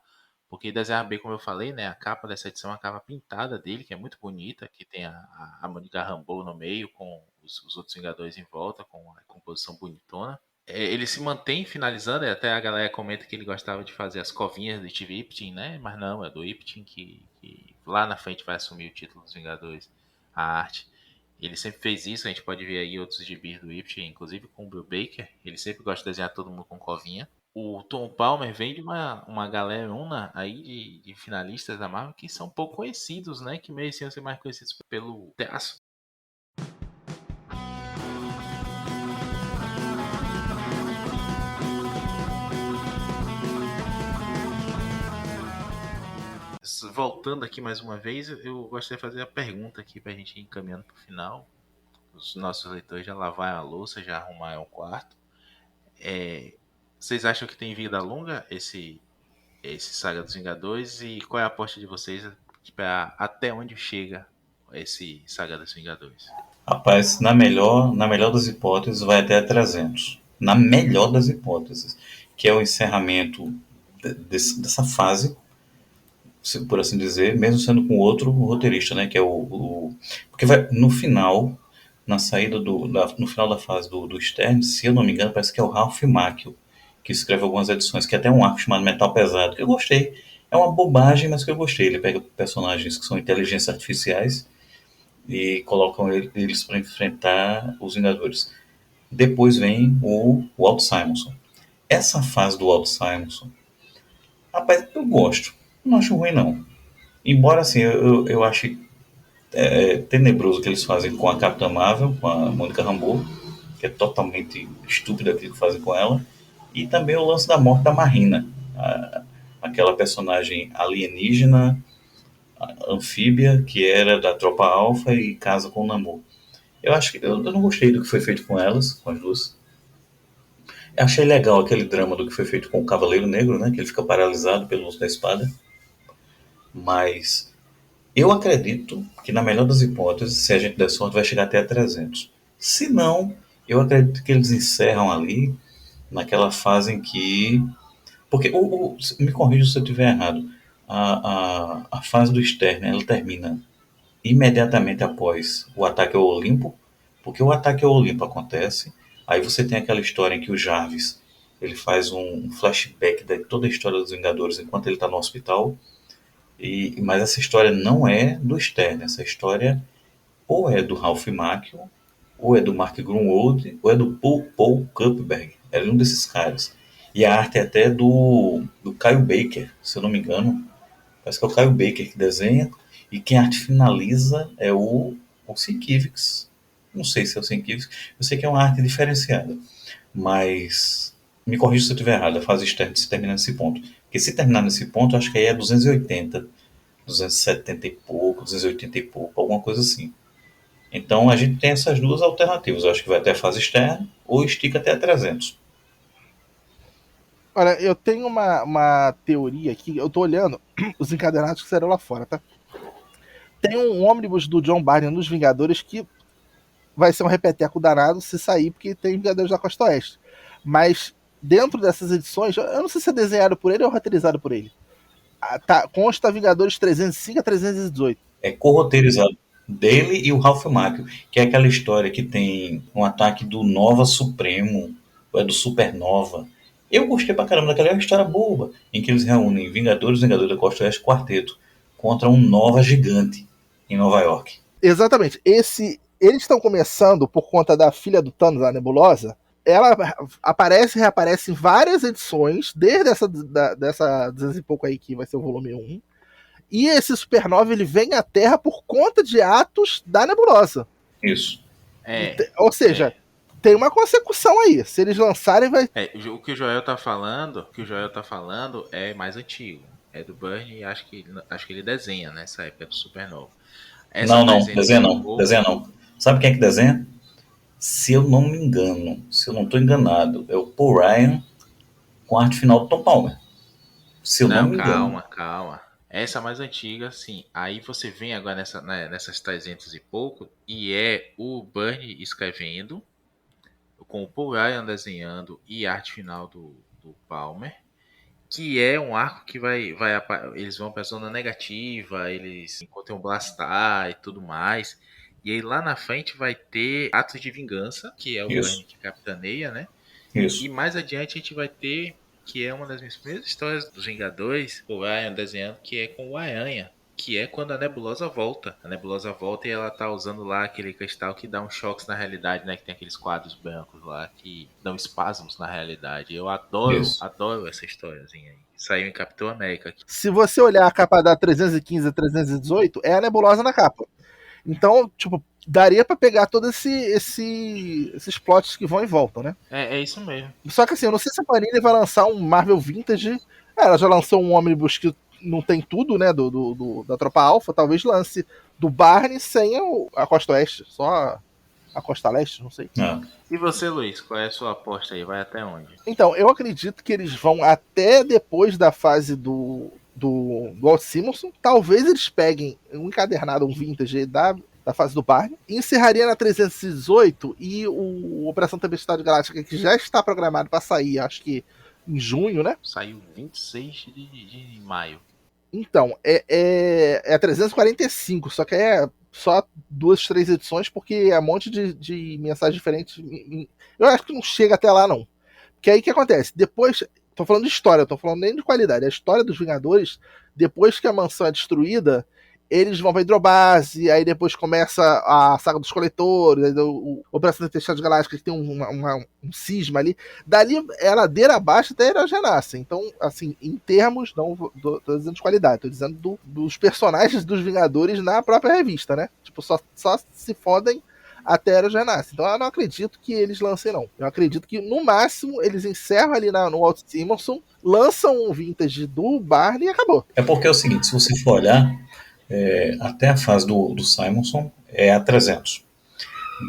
Porque desenhar bem, como eu falei, né? A capa dessa edição é a capa pintada dele, que é muito bonita, que tem a Mônica Rambeau no meio, com os outros Vingadores em volta, com a composição bonitona. Ele se mantém finalizando, e até a galera comenta que ele gostava de fazer as covinhas do Steve Ipting, né? Mas não, é do Ipting que lá na frente vai assumir o título dos Vingadores, a arte. Ele sempre fez isso, a gente pode ver aí outros gibis do Ipting, inclusive com o Bill Baker. Ele sempre gosta de desenhar todo mundo com covinha. O Tom Palmer vem de uma galerona aí de finalistas da Marvel que são pouco conhecidos, né? Que mereciam ser mais conhecidos pelo traço. Voltando aqui mais uma vez, eu gostaria de fazer a pergunta aqui pra gente ir encaminhando pro final. Os nossos leitores já lavaram a louça, já arrumaram o quarto. Vocês acham que tem vida longa esse Saga dos Vingadores? E qual é a aposta de vocês para até onde chega esse Saga dos Vingadores? Rapaz, na melhor das hipóteses, vai até 300. Na melhor das hipóteses, que é o encerramento dessa fase, por assim dizer, mesmo sendo com outro roteirista, né? Que é porque vai no final, na saída no final da fase do Stern, se eu não me engano, parece que é o Ralph Macchio que escreve algumas edições, que é até um arco chamado Metal Pesado, que eu gostei. É uma bobagem, mas que eu gostei. Ele pega personagens que são inteligências artificiais e colocam eles para enfrentar os Vingadores. Depois vem o Walt Simonson. Essa fase do Walt Simonson, rapaz, eu gosto. Não acho ruim, não. Embora, assim, eu ache tenebroso o que eles fazem com a Capitã Marvel, com a Mônica Rambeau, que é totalmente estúpida aquilo que fazem com ela. E também o lance da morte da Marina, aquela personagem alienígena, anfíbia, que era da Tropa Alpha e casa com o Namor. Eu acho que eu não gostei do que foi feito com elas, com as duas. Eu achei legal aquele drama do que foi feito com o Cavaleiro Negro, né? Que ele fica paralisado pelo uso da espada. Mas eu acredito que, na melhor das hipóteses, se a gente der sorte, vai chegar até a 300. Se não, eu acredito que eles encerram ali, naquela fase em que... Porque, me corrija se eu estiver errado, a fase do Stern, ela termina imediatamente após o ataque ao Olimpo, porque o ataque ao Olimpo acontece, aí você tem aquela história em que o Jarvis ele faz um flashback de toda a história dos Vingadores enquanto ele está no hospital, mas essa história não é do Stern, essa história ou é do Ralph Macchio, ou é do Mark Gruenwald, ou é do Paul Kupperberg, é um desses caras. E a arte é até do Kyle Baker, se eu não me engano. Parece que é o Kyle Baker que desenha, e quem arte finaliza é o Sienkiewicz. Não sei se é o Sienkiewicz, eu sei que é uma arte diferenciada. Mas, me corrija se eu estiver errado, a fase externa se termina nesse ponto. Porque se terminar nesse ponto, acho que aí é 280, 270 e pouco, 280 e pouco, alguma coisa assim. Então a gente tem essas duas alternativas. Eu acho que vai até a fase externa ou estica até a 300. Olha, eu tenho uma teoria aqui, eu tô olhando os encadernados que saíram lá fora, tá? Tem um ônibus do John Byrne nos Vingadores que vai ser um repeteco danado se sair, porque tem Vingadores da Costa Oeste. Mas dentro dessas edições, eu não sei se é desenhado por ele ou roteirizado por ele. Consta Vingadores 305 a 318. É corroteirizado dele e o Ralph Macchio, que é aquela história que tem um ataque do Nova Supremo, ou é do Supernova. Eu gostei pra caramba daquela história boba, em que eles reúnem Vingadores da Costa Oeste quarteto contra um Nova gigante em Nova York. Exatamente. Eles estão começando por conta da filha do Thanos, a Nebulosa. Ela aparece e reaparece em várias edições, desde dessa 200 e pouco aí, que vai ser o volume 1. E esse Supernova, ele vem à Terra por conta de atos da Nebulosa. Isso. Ou seja, tem uma consecução aí. Se eles lançarem, vai... O que o Joel tá falando, é mais antigo. É do Byrne e acho que ele desenha nessa época do Supernova. Não, desenha não. Sabe quem é que desenha? Se eu não me engano, se eu não estou enganado, é o Paul Ryan com a arte final do Tom Palmer. Se eu não me engano. Calma. Essa mais antiga, sim. Aí você vem agora nessas 300 e pouco, e é o Byrne escrevendo, com o Paul Ryan desenhando e a arte final do Palmer, que é um arco que eles vão pra zona negativa, eles encontram um Blastar e tudo mais. E aí lá na frente vai ter Atos de Vingança, que é o Byrne que capitaneia, né? Isso. E mais adiante a gente vai ter, que é uma das minhas primeiras histórias dos Vingadores, o Ryan desenhando, que é com o Aranha, que é quando a Nebulosa volta. A Nebulosa volta e ela tá usando lá aquele cristal que dá uns choques na realidade, né? Que tem aqueles quadros brancos lá que dão espasmos na realidade. Eu adoro essa historiazinha aí. Saiu em Capitão América. Se você olhar a capa da 315 a 318, é a Nebulosa na capa. Então, tipo, daria pra pegar todos esses plots que vão e voltam, né? É isso mesmo. Só que assim, eu não sei se a Panini vai lançar um Marvel Vintage. Ela já lançou um Omnibus que não tem tudo, né, da Tropa Alpha. Talvez lance do Barney sem a Costa Oeste, só a Costa Leste, não sei. E você, Luiz, qual é a sua aposta aí? Vai até onde? Então, eu acredito que eles vão até depois da fase do Walt Simonson. Talvez eles peguem um encadernado, um vintage da fase do Barney, encerraria na 318 e o Operação Tempestade Galáctica, que já está programado para sair, acho que em junho, né? Saiu 26 de maio. Então, é 345, só que é só 2, 3 edições, porque é um monte de mensagens diferentes. Eu acho que não chega até lá, não. Porque aí o que acontece? Depois, tô falando de história, tô falando nem de qualidade. A história dos Vingadores, depois que a mansão é destruída, eles vão pra Hidrobase, aí depois começa a saga dos coletores, aí o Operação Tempestade Galáctica, que tem um cisma ali. Dali é ladeira abaixo até Eragenassa. Então, assim, em termos, não tô dizendo de qualidade, tô dizendo dos personagens dos Vingadores na própria revista, né? Tipo, só se fodem até Eros renasce. Então eu não acredito que eles lancem, não. Eu acredito que, no máximo, eles encerram ali no Walt Simonson, lançam um vintage do Barney e acabou. É porque é o seguinte, se você for olhar, até a fase do Simonson é a 300.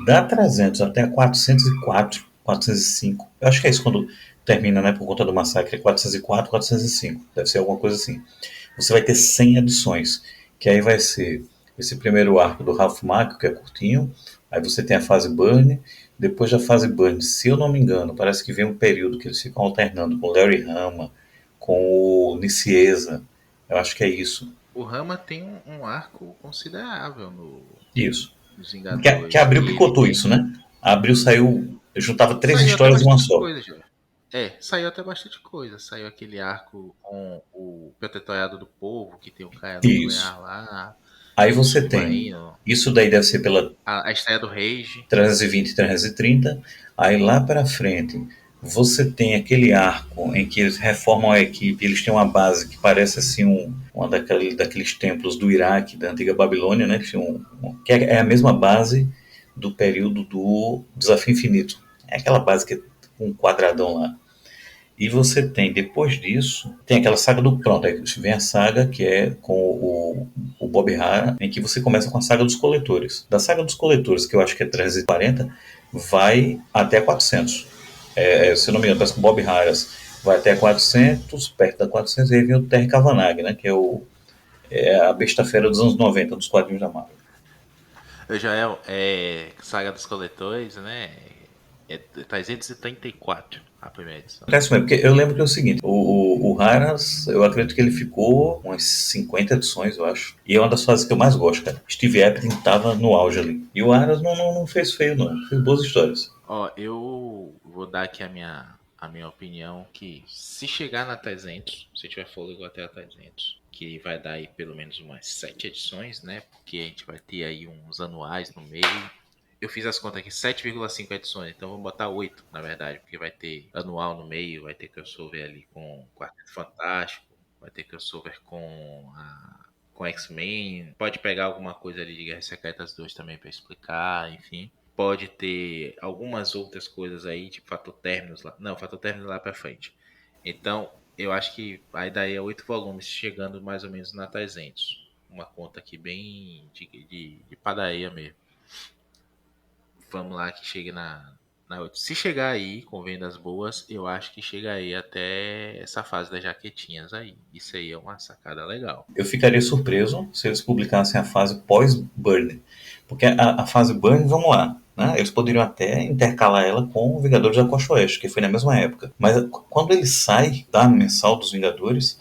Da 300 até a 404, 405, eu acho que é isso quando termina, né, por conta do massacre, 404, 405, deve ser alguma coisa assim. Você vai ter 100 edições, que aí vai ser esse primeiro arco do Ralph Macchio, que é curtinho, aí você tem a fase Burn, depois da fase Burn, se eu não me engano, parece que vem um período que eles ficam alternando com o Larry Hama, com o Nicieza, eu acho que é isso. O Rama tem um arco considerável Isso. nos Que Vingadores. Abril E ele picotou tem. isso, né? A Abril saiu, juntava 3 Saiu até histórias em uma bastante só. coisa já. Saiu até bastante coisa. Saiu aquele arco com o Protetorado do Povo, que tem o Caia Isso. Nuclear lá, Aí o você tem, Submarino, isso daí deve ser pela a estreia do Rage. 320 e 330. Aí lá para frente, você tem aquele arco em que eles reformam a equipe, eles têm uma base que parece assim uma daqueles templos do Iraque, da antiga Babilônia, né? Que é a mesma base do período do Desafio Infinito. É aquela base que é um quadradão lá. E você tem, depois disso, tem aquela saga do. Pronto, aí vem a saga que é com o Bob Hara, em que você começa com a saga dos coletores. Da saga dos coletores, que eu acho que é 340, vai até 400. Se eu não me engano, parece que o Bob Harras vai até 400, perto da 400, e aí vem o Terry Kavanagh, né, que é a besta-fera dos anos 90, dos quadrinhos da Marvel. Já Saga dos Coletores, né? É 334 a primeira edição. Acontece mesmo, porque eu lembro que é o seguinte, o Harras, eu acredito que ele ficou umas 50 edições, eu acho. E é uma das fases que eu mais gosto, cara. Steve Epting tava no auge ali. E o Harras não fez feio, não. Fez boas histórias. Ó, eu vou dar aqui a minha opinião que se chegar na 300, se tiver fôlego até a 300, que vai dar aí pelo menos umas 7 edições, né? Porque a gente vai ter aí uns anuais no meio. Eu fiz as contas aqui, 7,5 edições, então vou botar 8, na verdade, porque vai ter anual no meio, vai ter crossover ali com Quarteto Fantástico, vai ter crossover com X-Men, pode pegar alguma coisa ali de Guerras Secretas 2 também para explicar, enfim. Pode ter algumas outras coisas aí, tipo Fator Terminus lá. Não, Fator Terminus lá pra frente. Então, eu acho que vai daí a 8 volumes, chegando mais ou menos na 300. Uma conta aqui bem de padaria mesmo. Vamos lá que chegue na 8. Se chegar aí, com vendas boas, eu acho que chega aí até essa fase das jaquetinhas aí. Isso aí é uma sacada legal. Eu ficaria surpreso se eles publicassem a fase pós-Burn. Porque a fase Burn, vamos lá, né? Eles poderiam até intercalar ela com o Vingadores da Costa Oeste, que foi na mesma época. Mas quando ele sai da mensal dos Vingadores,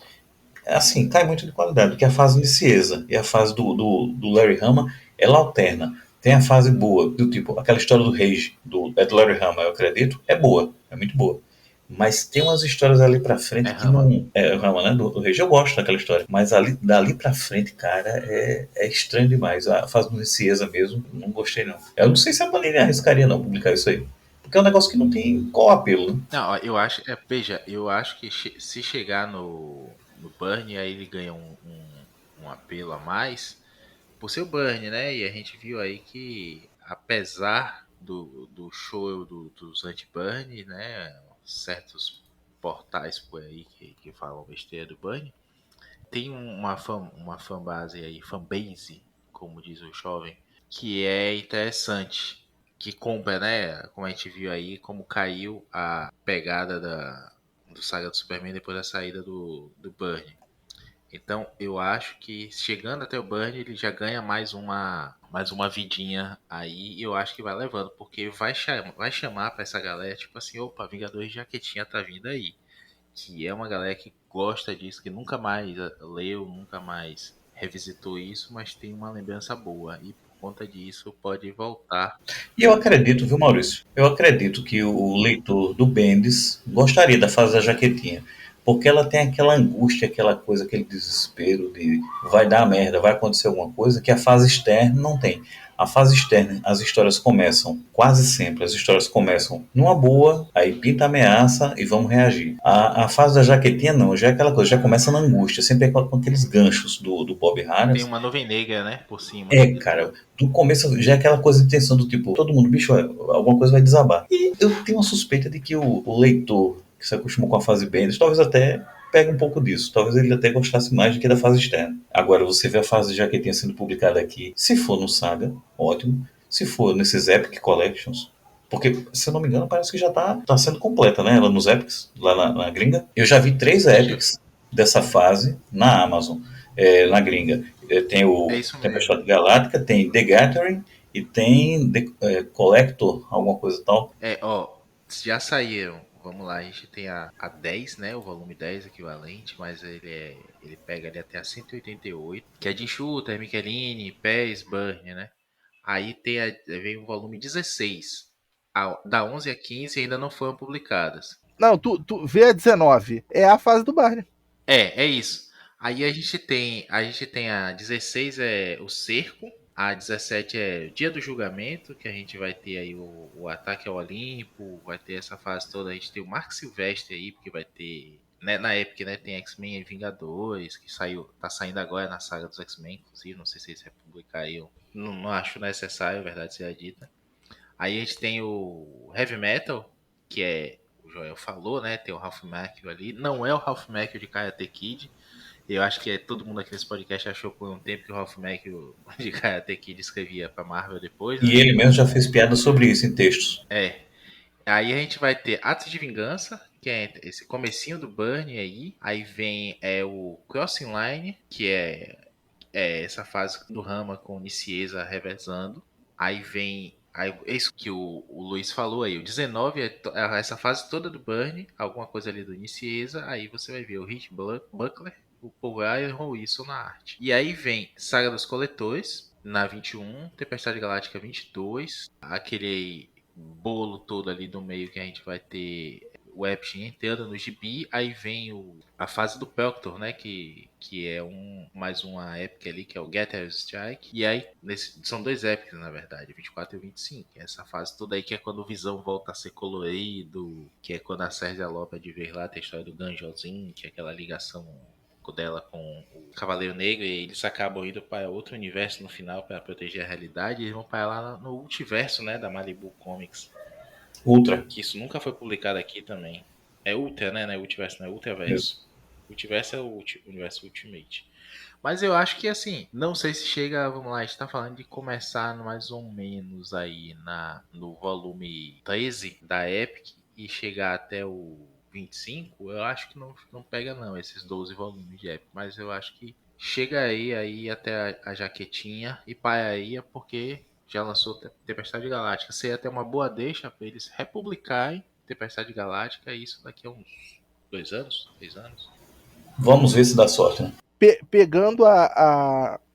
assim, cai muito de qualidade, porque a fase Nicieza e a fase do Larry Hama, ela alterna. Tem a fase boa, do tipo, aquela história do Rage, do Larry Hama, eu acredito, é boa, é muito boa. Mas tem umas histórias ali pra frente que Hama. não. É o Rama, né? Do Rage, eu gosto daquela história. Mas dali pra frente, cara, é estranho demais. A fase do Nicieza mesmo, não gostei não. Eu não sei se a Panini arriscaria não publicar isso aí. Porque é um negócio que não tem qual apelo, né? Não, eu acho. Veja, eu acho que se chegar no Burn, aí ele ganha um apelo a mais por ser o Burn, né? E a gente viu aí que, apesar do show dos anti-Burn, né? Certos portais por aí que falam besteira do Burn, tem uma fanbase aí, fanbase, como diz o jovem, que é interessante. Que compra, né? Como a gente viu aí, como caiu a pegada do Saga do Superman depois da saída do Burn. Então, eu acho que chegando até o Burn, ele já ganha mais uma vidinha aí, e eu acho que vai levando, porque vai chamar pra essa galera, tipo assim, opa, Vingadores de Jaquetinha tá vindo aí. Que é uma galera que gosta disso, que nunca mais leu, nunca mais revisitou isso, mas tem uma lembrança boa, e por conta disso pode voltar. E eu acredito, viu, Maurício? Eu acredito que o leitor do Bendis gostaria da fase da jaquetinha. Porque ela tem aquela angústia, aquela coisa, aquele desespero de vai dar merda, vai acontecer alguma coisa, que a fase externa não tem. A fase externa, as histórias começam, quase sempre, as histórias começam numa boa, aí pinta a ameaça e vamos reagir. A fase da jaquetinha não, já é aquela coisa, já começa na angústia, sempre é com aqueles ganchos do Bob Tem Harras. uma nuvem negra, né? Por cima. Cara, do começo já é aquela coisa de tensão do tipo, todo mundo, bicho, alguma coisa vai desabar. E eu tenho uma suspeita de que o leitor, que se acostumou com a fase Bendis, talvez até pegue um pouco disso. Talvez ele até gostasse mais do que da fase externa. Agora, você vê a fase de jaquetinha sendo publicada aqui. Se for no Saga, ótimo. Se for nesses Epic Collections, porque, se eu não me engano, parece que já tá sendo completa, né? Ela nos Epics, lá na gringa. Eu já vi 3 Epics dessa fase na Amazon, na gringa. Tem o É isso mesmo. Tempestade Galáctica, tem The Gathering e tem Collector, alguma coisa tal. Já saíram. Vamos lá, a gente tem a 10, né? O volume 10 equivalente, mas ele pega ali até a 188, que é de Shooter, Michelini, Pés, Burn, né? Aí vem o volume 16. Da 11 a 15 ainda não foram publicadas. Não, tu vê a 19. É a fase do Barney. É isso. Aí a gente tem a 16 é o Cerco, a 17 é Dia do Julgamento, que a gente vai ter aí o Ataque ao Olimpo, vai ter essa fase toda, a gente tem o Mark Silvestre aí, porque vai ter, né, na Epic, né, tem X-Men e Vingadores, que tá saindo agora na saga dos X-Men, inclusive, não sei se eles republicariam, não acho necessário, a verdade seja dita. Aí a gente tem o Heavy Metal, que o Joel falou, né? Tem o Ralph Macchio ali. Não é o Ralph Macchio de Karate Kid. Eu acho que todo mundo aqui nesse podcast achou por um tempo que o Ralph Macchio de Karate Kid escrevia pra Marvel depois, né? E ele mesmo já fez piada sobre isso em textos. Aí a gente vai ter Atos de Vingança, que é esse comecinho do Burn aí. Aí vem o Crossing Line, que é essa fase do Rama com o Nicieza revezando. Aí vem isso que o Luiz falou aí. O 19 é essa fase toda do Burn, alguma coisa ali do Nicieza. Aí você vai ver o Rich Buckler, o Paul Iron e isso na arte. E aí vem Saga dos Coletores, na 21, Tempestade Galáctica 22, aquele bolo todo ali do meio que a gente vai ter o Epstein entrando no gibi, aí vem a fase do Peltor, né, que é mais uma épica ali, que é o Getter's Strike, e aí são 2 épicas, na verdade, 24 e 25, essa fase toda aí que é quando o Visão volta a ser colorido, que é quando a Sérgia alopa de ver lá, tem a história do Ganjozinho, que é aquela ligação dela com o Cavaleiro Negro, e eles acabam indo para outro universo no final para proteger a realidade, e eles vão para lá no multiverso, né, da Malibu Comics. Ultra. Que isso nunca foi publicado aqui também. É Ultra, né? Não é Ultiverso, não é Ultraverso. Multiverso é o universo Ultimate. Mas eu acho que assim, não sei se chega, vamos lá, a gente tá falando de começar mais ou menos aí no volume 13 da Epic e chegar até o 25, eu acho que não pega não, esses 12 volumes de Epic, mas eu acho que chega aí até a jaquetinha e para aí, porque já lançou Tempestade Galáctica. Seria até uma boa deixa para eles republicarem Tempestade Galáctica, e isso daqui a uns 2 anos, 3 anos. Vamos ver se dá sorte, né? Pegando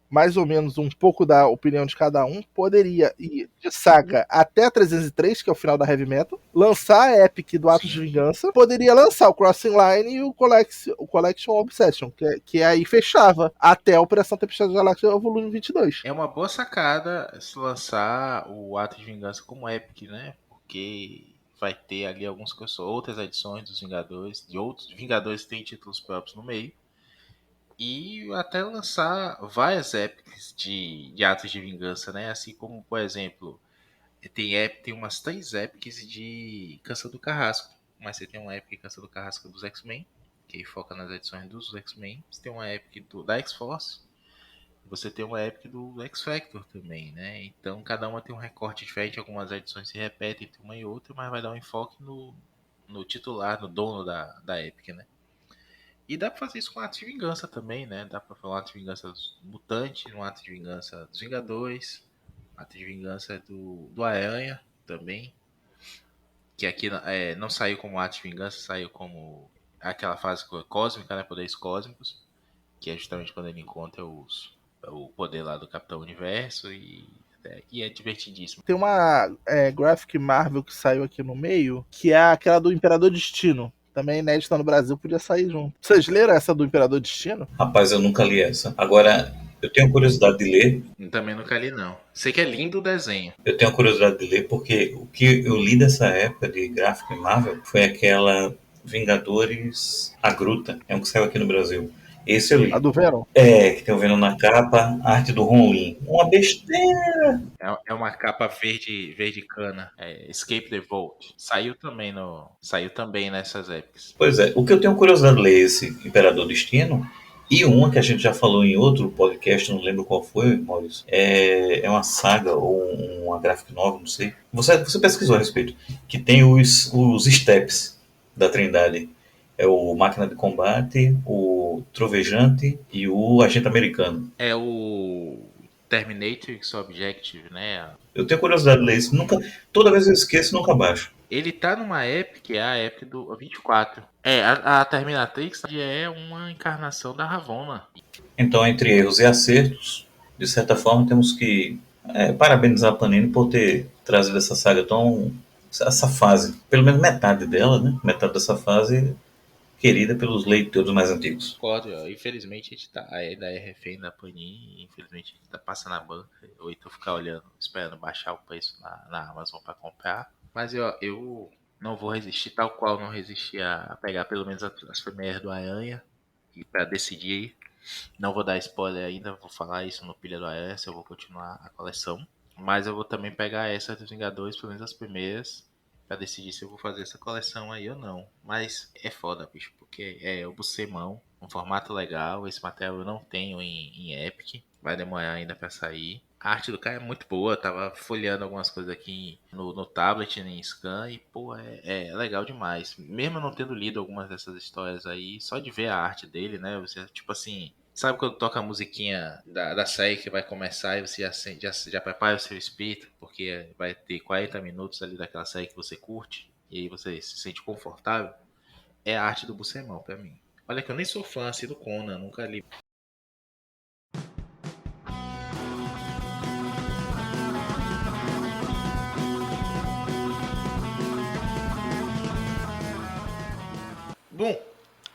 mais ou menos um pouco da opinião de cada um, poderia ir de Saga até a 303, que é o final da Heavy Metal, lançar a Epic do Atos de Vingança, poderia lançar o Crossing Line e o Collection Obsession, que aí fechava até a Operação Tempestade Galáctica, o volume 22. É uma boa sacada se lançar o Atos de Vingança como Epic, né? Porque vai ter ali outras edições dos Vingadores, de outros Vingadores tem títulos próprios no meio. E até lançar várias épicas de Atos de Vingança, né? Assim como, por exemplo, tem umas 3 épicas de Canção do Carrasco. Mas você tem uma épica de Canção do Carrasco dos X-Men, que foca nas edições dos X-Men. Você tem uma épica da X-Force. Você tem uma épica do X-Factor também, né? Então cada uma tem um recorte diferente. Algumas edições se repetem entre uma e outra, mas vai dar um enfoque no titular, no dono da épica, né? E dá pra fazer isso com Atos de Vingança também, né? Dá pra falar um Ato de Vingança dos Mutantes, um Ato de Vingança dos Vingadores, Ato de Vingança do Aranha também. Que aqui não saiu como Ato de Vingança, saiu como aquela fase cósmica, né? Poderes cósmicos. Que é justamente quando ele encontra o poder lá do Capitão Universo e é divertidíssimo. Tem uma graphic Marvel que saiu aqui no meio, que é aquela do Imperador Destino. Também inédita no Brasil, podia sair junto. Vocês leram essa do Imperador Destino? Rapaz, eu nunca li essa. Agora, Eu tenho curiosidade de ler. Também nunca li, não. Sei que é lindo o desenho. Eu tenho curiosidade de ler porque o que eu li dessa época de gráfico em Marvel foi aquela Vingadores A Gruta. É um que saiu aqui no Brasil. Esse eu A li. do Venom. É, que tem o Venom na capa, a arte do Ron Lim. Uma besteira. É uma capa verde cana. É Escape the Vault. Saiu também nessas épocas. Pois é, o que eu tenho curiosidade de ler é esse Imperador Destino. E uma que a gente já falou em outro podcast, não lembro qual foi, Maurício. É uma saga ou uma graphic novel, não sei. Você pesquisou a respeito. Que tem os steps da Trindade. É o Máquina de Combate, o Trovejante e o Agente Americano. É o Terminator Objective, né? Eu tenho curiosidade de ler isso. Nunca, toda vez eu esqueço e nunca baixo. Ele tá numa época que é a época do 24. A Terminatrix é uma encarnação da Ravonna. Então, entre erros e acertos, de certa forma, temos que parabenizar a Panini por ter trazido essa saga essa fase, pelo menos metade dela, né? Metade dessa fase querida pelos leitores mais antigos. Concordo, infelizmente a gente ainda é refém da Panini, infelizmente a gente tá passando na banca, ou então ficar olhando, esperando baixar o preço na Amazon para comprar. Mas eu não vou resistir, tal qual não resisti a pegar pelo menos as primeiras do Aranha, e para decidir. Não vou dar spoiler ainda, vou falar isso no Pilha do Aranha, se eu vou continuar a coleção. Mas eu vou também pegar essa dos Vingadores, pelo menos as primeiras, pra decidir se eu vou fazer essa coleção aí ou não. Mas é foda, bicho, porque é o Bucemão, um formato legal. Esse material eu não tenho em Epic, vai demorar ainda pra sair. A arte do cara é muito boa, tava folheando algumas coisas aqui no tablet, em scan, e pô, é legal demais. Mesmo eu não tendo lido algumas dessas histórias aí, só de ver a arte dele, né? Você, tipo assim, sabe quando toca a musiquinha da série que vai começar e você já prepara o seu espírito, porque vai ter 40 minutos ali daquela série que você curte, e aí você se sente confortável? É a arte do Bucemão pra mim. Olha que eu nem sou fã assim do Conan, nunca li. Bom,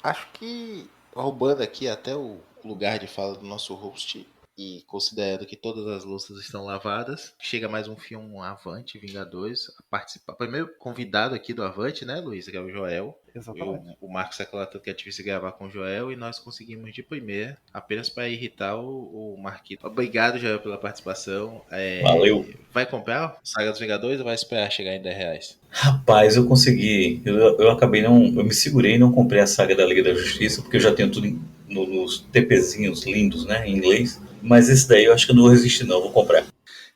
acho que roubando aqui até o lugar de fala do nosso host e considerando que todas as louças estão lavadas, chega mais um filme Avante Vingadores a participar. Primeiro convidado aqui do Avante, né, Luiz? Que é o Joel. Exatamente. O Marcos acolatou que é difícil gravar com o Joel e nós conseguimos de primeira, apenas para irritar o Marquito. Obrigado, Joel, pela participação. Valeu. Vai comprar Saga dos Vingadores ou vai esperar chegar em R$10? Rapaz, eu consegui. Eu acabei não. Eu me segurei e não comprei a saga da Liga da Justiça, porque eu já tenho tudo nos TPzinhos lindos, né, em inglês. Mas esse daí eu acho que eu não vou resistir, não. Vou comprar.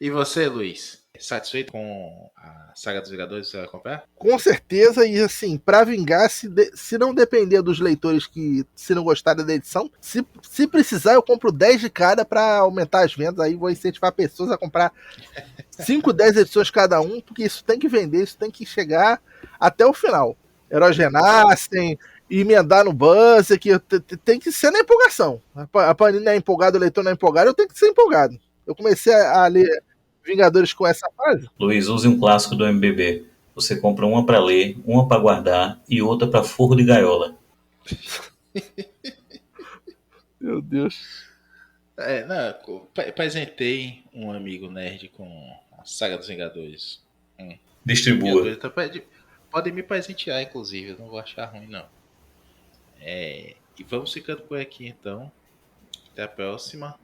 E você, Luiz? Satisfeito com a Saga dos Vingadores? Você vai comprar? Com certeza, e assim, pra vingar, se não depender dos leitores que se não gostarem da edição, se precisar, eu compro 10 de cada pra aumentar as vendas. Aí vou incentivar pessoas a comprar 5, 10 edições cada um, porque isso tem que vender, isso tem que chegar até o final. Heróis renascem, emendar no buzzer, que tem que ser na empolgação. A Panini é empolgada, o leitor não é empolgado, eu tenho que ser empolgado. Eu comecei a ler Vingadores com essa fase. Luiz, use um clássico do MBB. Você compra uma para ler, uma para guardar e outra para forro de gaiola. Meu Deus. Não, apresentei um amigo nerd com a Saga dos Vingadores. Distribua. Vingadores, podem me presentear, inclusive, eu não vou achar ruim, não. E vamos ficando por aqui, então. Até a próxima.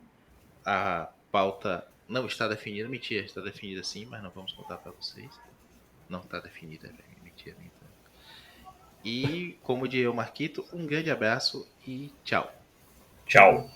A pauta não está definida, mentira, está definida sim, mas não vamos contar para vocês. Não está definida, mentira. Então. E, como diria o Marquito, um grande abraço e tchau. Tchau.